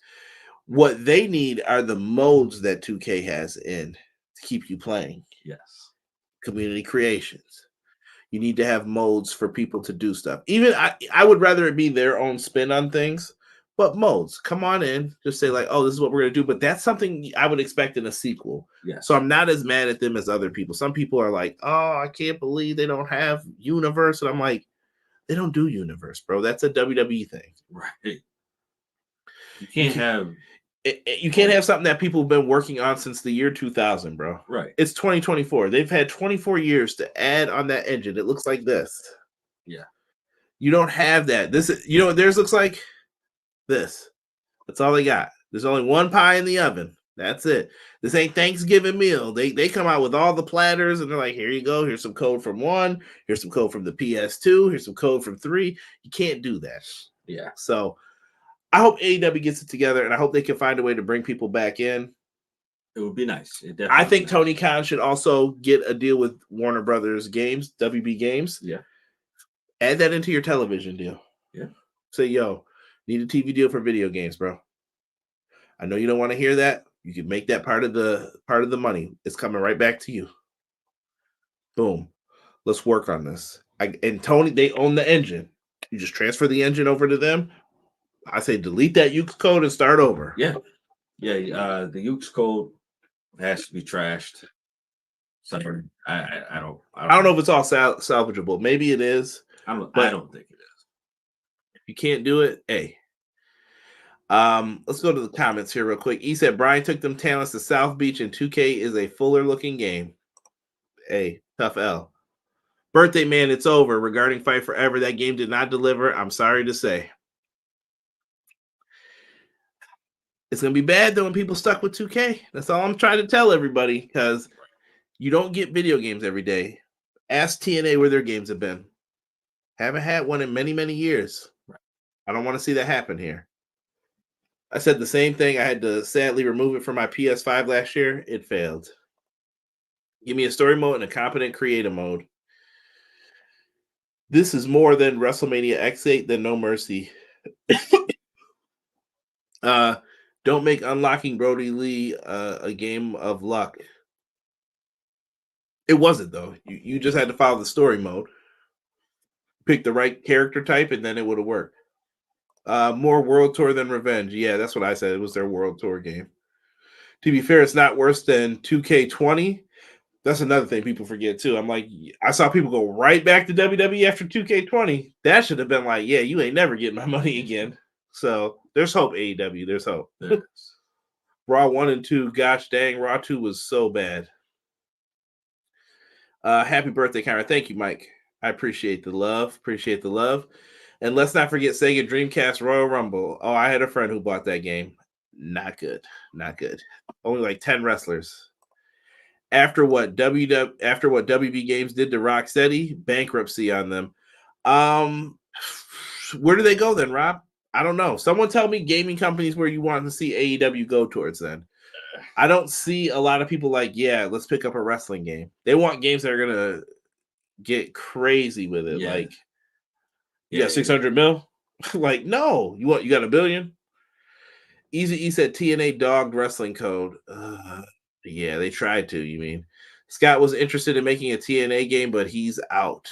S1: What they need are the modes that 2K has in to keep you playing.
S2: Yes.
S1: Community creations. You need to have modes for people to do stuff. Even I would rather it be their own spin on things, but modes. Come on in. Just say, like, oh, this is what we're going to do. But that's something I would expect in a sequel.
S2: Yes.
S1: So I'm not as mad at them as other people. Some people are like, oh, I can't believe they don't have Universe. And I'm like, they don't do Universe, bro. That's a WWE thing.
S2: Right. You can't have...
S1: You can't have something that people have been working on since the year 2000, bro.
S2: Right.
S1: It's 2024. They've had 24 years to add on that engine. It looks like this.
S2: Yeah.
S1: You don't have that. This is, you know what theirs looks like? This. That's all they got. There's only one pie in the oven. That's it. This ain't Thanksgiving meal. They come out with all the platters and they're like, here you go. Here's some code from 1. Here's some code from the PS2. Here's some code from 3. You can't do that.
S2: Yeah.
S1: So I hope AEW gets it together, and I hope they can find a way to bring people back in.
S2: It would be nice.
S1: I think Tony Khan should also get a deal with Warner Brothers Games, WB Games.
S2: Yeah.
S1: Add that into your television deal.
S2: Yeah.
S1: Say, yo, need a TV deal for video games, bro. I know you don't want to hear that. You can make that part of the money. It's coming right back to you. Boom. Let's work on this. And Tony, they own the engine. You just transfer the engine over to them. I say delete that UX code and start over.
S2: Yeah. Yeah. The UX code has to be trashed. So I don't
S1: know if it's all salvageable. Maybe it is.
S2: I don't think it is.
S1: If you can't do it, hey. Let's go to the comments here real quick. He said Bryan took them talents to South Beach and 2K is a fuller looking game. Hey, tough L. Birthday man, it's over. Regarding Fight Forever, that game did not deliver. I'm sorry to say. It's going to be bad, though, when people stuck with 2K. That's all I'm trying to tell everybody, because you don't get video games every day. Ask TNA where their games have been. Haven't had one in many, many years. I don't want to see that happen here. I said the same thing. I had to sadly remove it from my PS5 last year. It failed. Give me a story mode and a competent creative mode. This is more than WrestleMania X8 than No Mercy. Don't make unlocking Brody Lee a game of luck. It wasn't, though. You just had to follow the story mode. Pick the right character type, and then it would have worked. More World Tour than Revenge. Yeah, that's what I said. It was their World Tour game. To be fair, it's not worse than 2K20. That's another thing people forget, too. I'm like, I saw people go right back to WWE after 2K20. That should have been like, yeah, you ain't never getting my money again. So There's hope, AEW. There's hope.
S2: There is.
S1: Raw 1 and 2. Gosh dang, Raw 2 was so bad. Happy birthday, Kyra. Thank you, Mike. I appreciate the love. And let's not forget Sega Dreamcast Royal Rumble. Oh, I had a friend who bought that game. Not good. Only like 10 wrestlers. After what WB Games did to Rocksteady, bankruptcy on them. Where do they go then, Rob? I don't know. Someone tell me gaming companies where you want to see AEW go towards then. I don't see a lot of people like, yeah, let's pick up a wrestling game. They want games that are gonna get crazy with it.
S2: Yeah.
S1: Like, you got 600 mil? Like, no, you got $1 billion? Easy E said TNA dogged wrestling code. Yeah, they tried to, you mean. Scott was interested in making a TNA game, but he's out.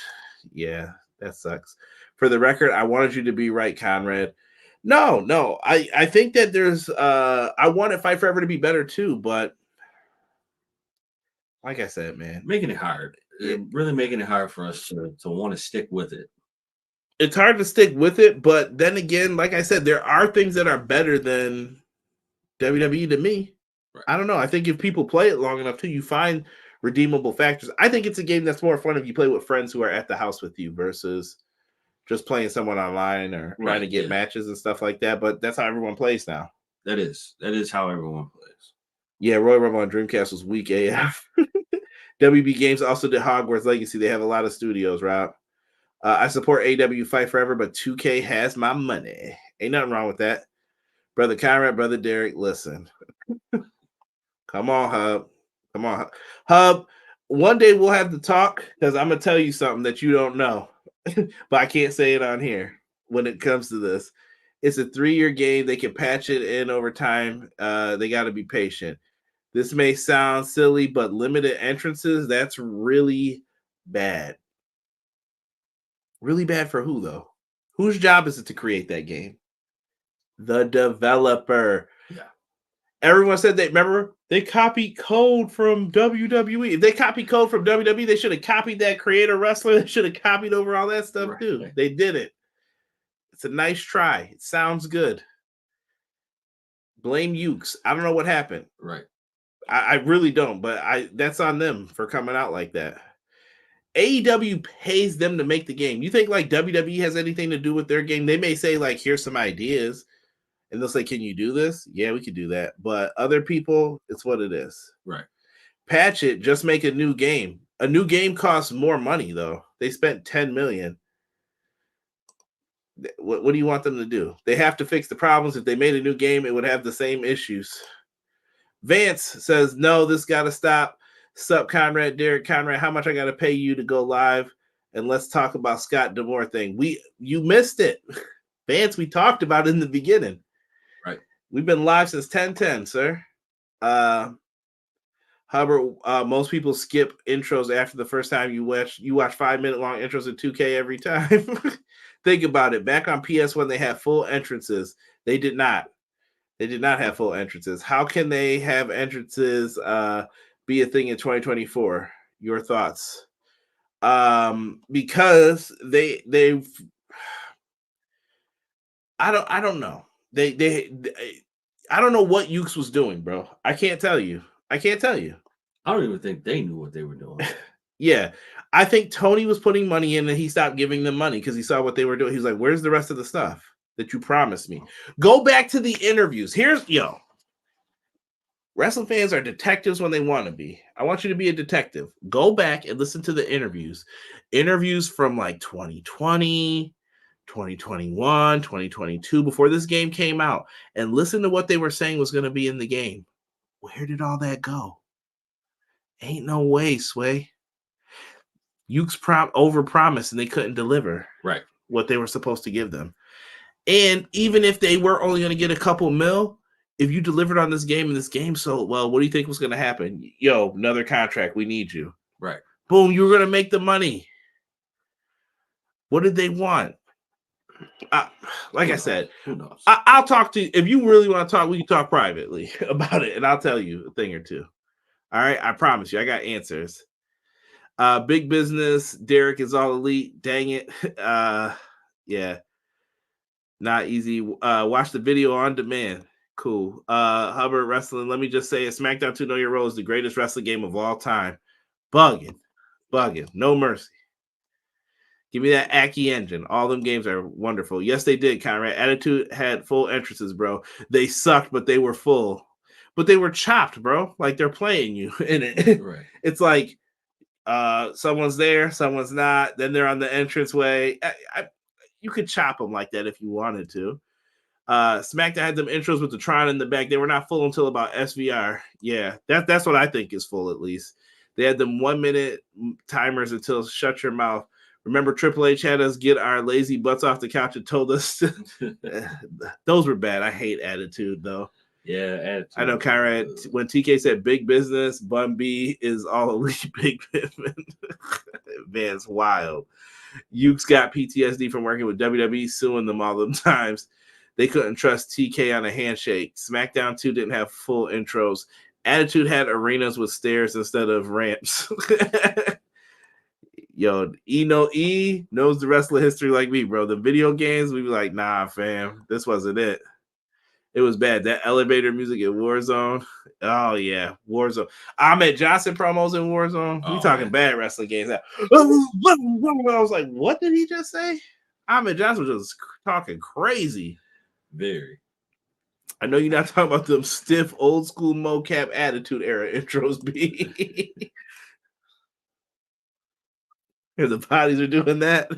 S1: Yeah, that sucks. For the record, I wanted you to be right, Conrad. No. I think that there's I wanted Fight Forever to be better too, but like I said, man,
S2: Making it hard. Really making it hard for us to want to stick with it.
S1: It's hard to stick with it, but then again, like I said, there are things that are better than WWE to me.
S2: Right.
S1: I don't know. I think if people play it long enough too, you find redeemable factors. I think it's a game that's more fun if you play with friends who are at the house with you versus just playing someone online or trying to get matches and stuff like that. But that's how everyone plays now.
S2: That is how everyone plays.
S1: Yeah, Royal Rumble on Dreamcast was weak AF. WB Games also did Hogwarts Legacy. They have a lot of studios, Rob. I support AEW Fight Forever, but 2K has my money. Ain't nothing wrong with that. Brother Conrad, Brother Derek, listen. Come on, Hub. Hub, one day we'll have to talk because I'm going to tell you something that you don't know. But I can't say it on here when it comes to this. It's a 3-year game. They can patch it in over time. They got to be patient. This may sound silly, but limited entrances, that's really bad. Really bad for who, though? Whose job is it to create that game? The developer.
S2: Yeah.
S1: Everyone said they, remember, they copied code from WWE. If they copied code from WWE, they should have copied that creator wrestler. They should have copied over all that stuff, too. They did it. It's a nice try. It sounds good. Blame Ukes. I don't know what happened.
S2: Right.
S1: I really don't, but that's on them for coming out like that. AEW pays them to make the game. You think like WWE has anything to do with their game? They may say like, here's some ideas, and they'll say, can you do this? Yeah, we could do that. But other people, it's what it is.
S2: Right.
S1: Patch it, just make a new game. A new game costs more money though. They spent $10 million. What do you want them to do? They have to fix the problems. If they made a new game, it would have the same issues. Vance says, no, this got to stop. Sup, Conrad, Derek, Conrad, how much I got to pay you to go live? And let's talk about Scott D'Amore thing. You missed it. Vance, we talked about it in the beginning.
S2: Right.
S1: We've been live since 10:10, sir. Hubbard, most people skip intros after the first time you watch 5-minute long intros in 2K every time. Think about it. Back on PS when they had full entrances, they did not. They did not have full entrances. How can they have entrances be a thing in 2024? Your thoughts? Because they've I don't know. I don't know what Ukes was doing, bro. I can't tell you. I
S2: don't even think they knew what they were doing.
S1: Yeah. I think Toni was putting money in and he stopped giving them money because he saw what they were doing. He's like, where's the rest of the stuff that you promised me? Go back to the interviews. Wrestling fans are detectives when they want to be. I want you to be a detective. Go back and listen to the interviews. Interviews from like 2020, 2021, 2022, before this game came out, and listen to what they were saying was going to be in the game. Where did all that go? Ain't no way, Sway. Ukes overpromised and they couldn't deliver what they were supposed to give them. And even if they were only going to get a couple mil, if you delivered on this game and this game sold well, what do you think was going to happen? Yo, another contract. We need you.
S2: Right.
S1: Boom, you were going to make the money. What did they want? I said,
S2: who knows?
S1: I'll talk to you. If you really want to talk, we can talk privately about it, and I'll tell you a thing or two. All right? I promise you. I got answers. Big business. Derek is all elite. Dang it. Yeah. Not easy. Watch the video on demand. Cool. Hubbard Wrestling. Let me just say it. SmackDown 2 Know Your Role is the greatest wrestling game of all time. Bugging. No mercy. Give me that Aki engine. All them games are wonderful. Yes, they did, Conrad. Attitude had full entrances, bro. They sucked, but they were full. But they were chopped, bro. Like they're playing you in it.
S2: Right.
S1: It's like someone's there, someone's not. Then they're on the entranceway. You could chop them like that if you wanted to. SmackDown had them intros with the Tron in the back. They were not full until about SVR. Yeah, that's what I think is full, at least. They had them 1 minute timers until Shut Your Mouth. Remember, Triple H had us get our lazy butts off the couch and told us those were bad. I hate Attitude, though.
S2: Yeah, Attitude.
S1: I know, Conrad, when TK said big business, Bun B is all elite big business. Man's wild. Yuke's got PTSD from working with WWE, suing them all the times. They couldn't trust TK on a handshake. SmackDown 2 didn't have full intros. Attitude had arenas with stairs instead of ramps. Yo, E knows the wrestling history like me, bro. The video games, we be like, nah, fam, this wasn't it. It was bad. That elevator music in Warzone. Oh, yeah, Warzone. Ahmed Johnson promos in Warzone. We talking bad wrestling games now. I was like, what did he just say? Ahmed Johnson was just talking crazy.
S2: Very.
S1: I know you're not talking about them stiff, old school mocap Attitude Era intros, B. And the bodies are doing that.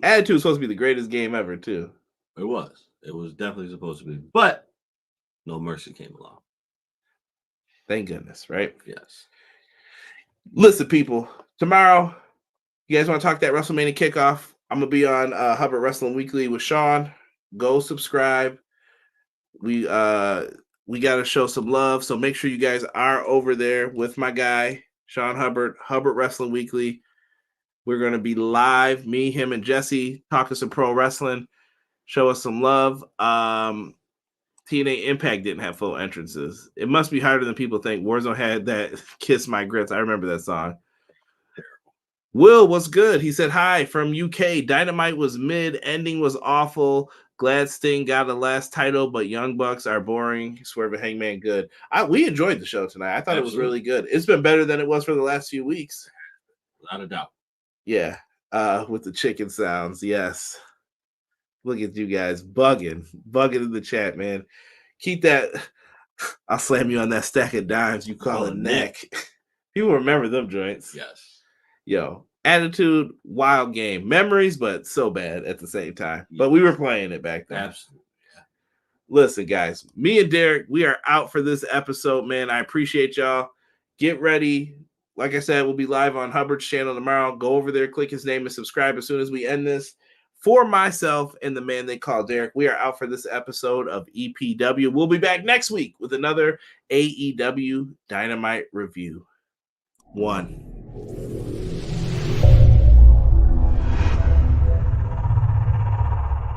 S1: Attitude was supposed to be the greatest game ever, too.
S2: It was. It was definitely supposed to be. But No Mercy came along.
S1: Thank goodness, right?
S2: Yes.
S1: Listen, people, tomorrow, you guys want to talk that WrestleMania kickoff? I'm going to be on Hubbard Wrestling Weekly with Sean. Go subscribe. We got to show some love, so make sure you guys are over there with my guy, Sean Hubbard, Hubbard Wrestling Weekly. We're going to be live, me, him, and Jesse, talking some pro wrestling. Show us some love. TNA Impact didn't have full entrances. It must be harder than people think. Warzone had that Kiss My Grits. I remember that song. Will, what's good? He said, hi from UK. Dynamite was mid. Ending was awful. Glad Sting got a last title, but Young Bucks are boring. Swerve and Hangman, good. We enjoyed the show tonight. I thought It was really good. It's been better than it was for the last few weeks.
S2: Without a doubt.
S1: Yeah. With the chicken sounds. Yes. Look at you guys bugging in the chat, man. Keep that. I'll slam you on that stack of dimes you call it neck. People remember them joints.
S2: Yes.
S1: Yo, Attitude, wild game. Memories, but so bad at the same time. Yeah. But we were playing it back then.
S2: Absolutely. Yeah.
S1: Listen, guys, me and Derek, we are out for this episode, man. I appreciate y'all. Get ready. Like I said, we'll be live on Hubbard's channel tomorrow. Go over there, click his name, and subscribe as soon as we end this. For myself and the man they call Derek, we are out for this episode of EPW. We'll be back next week with another AEW Dynamite review. 1.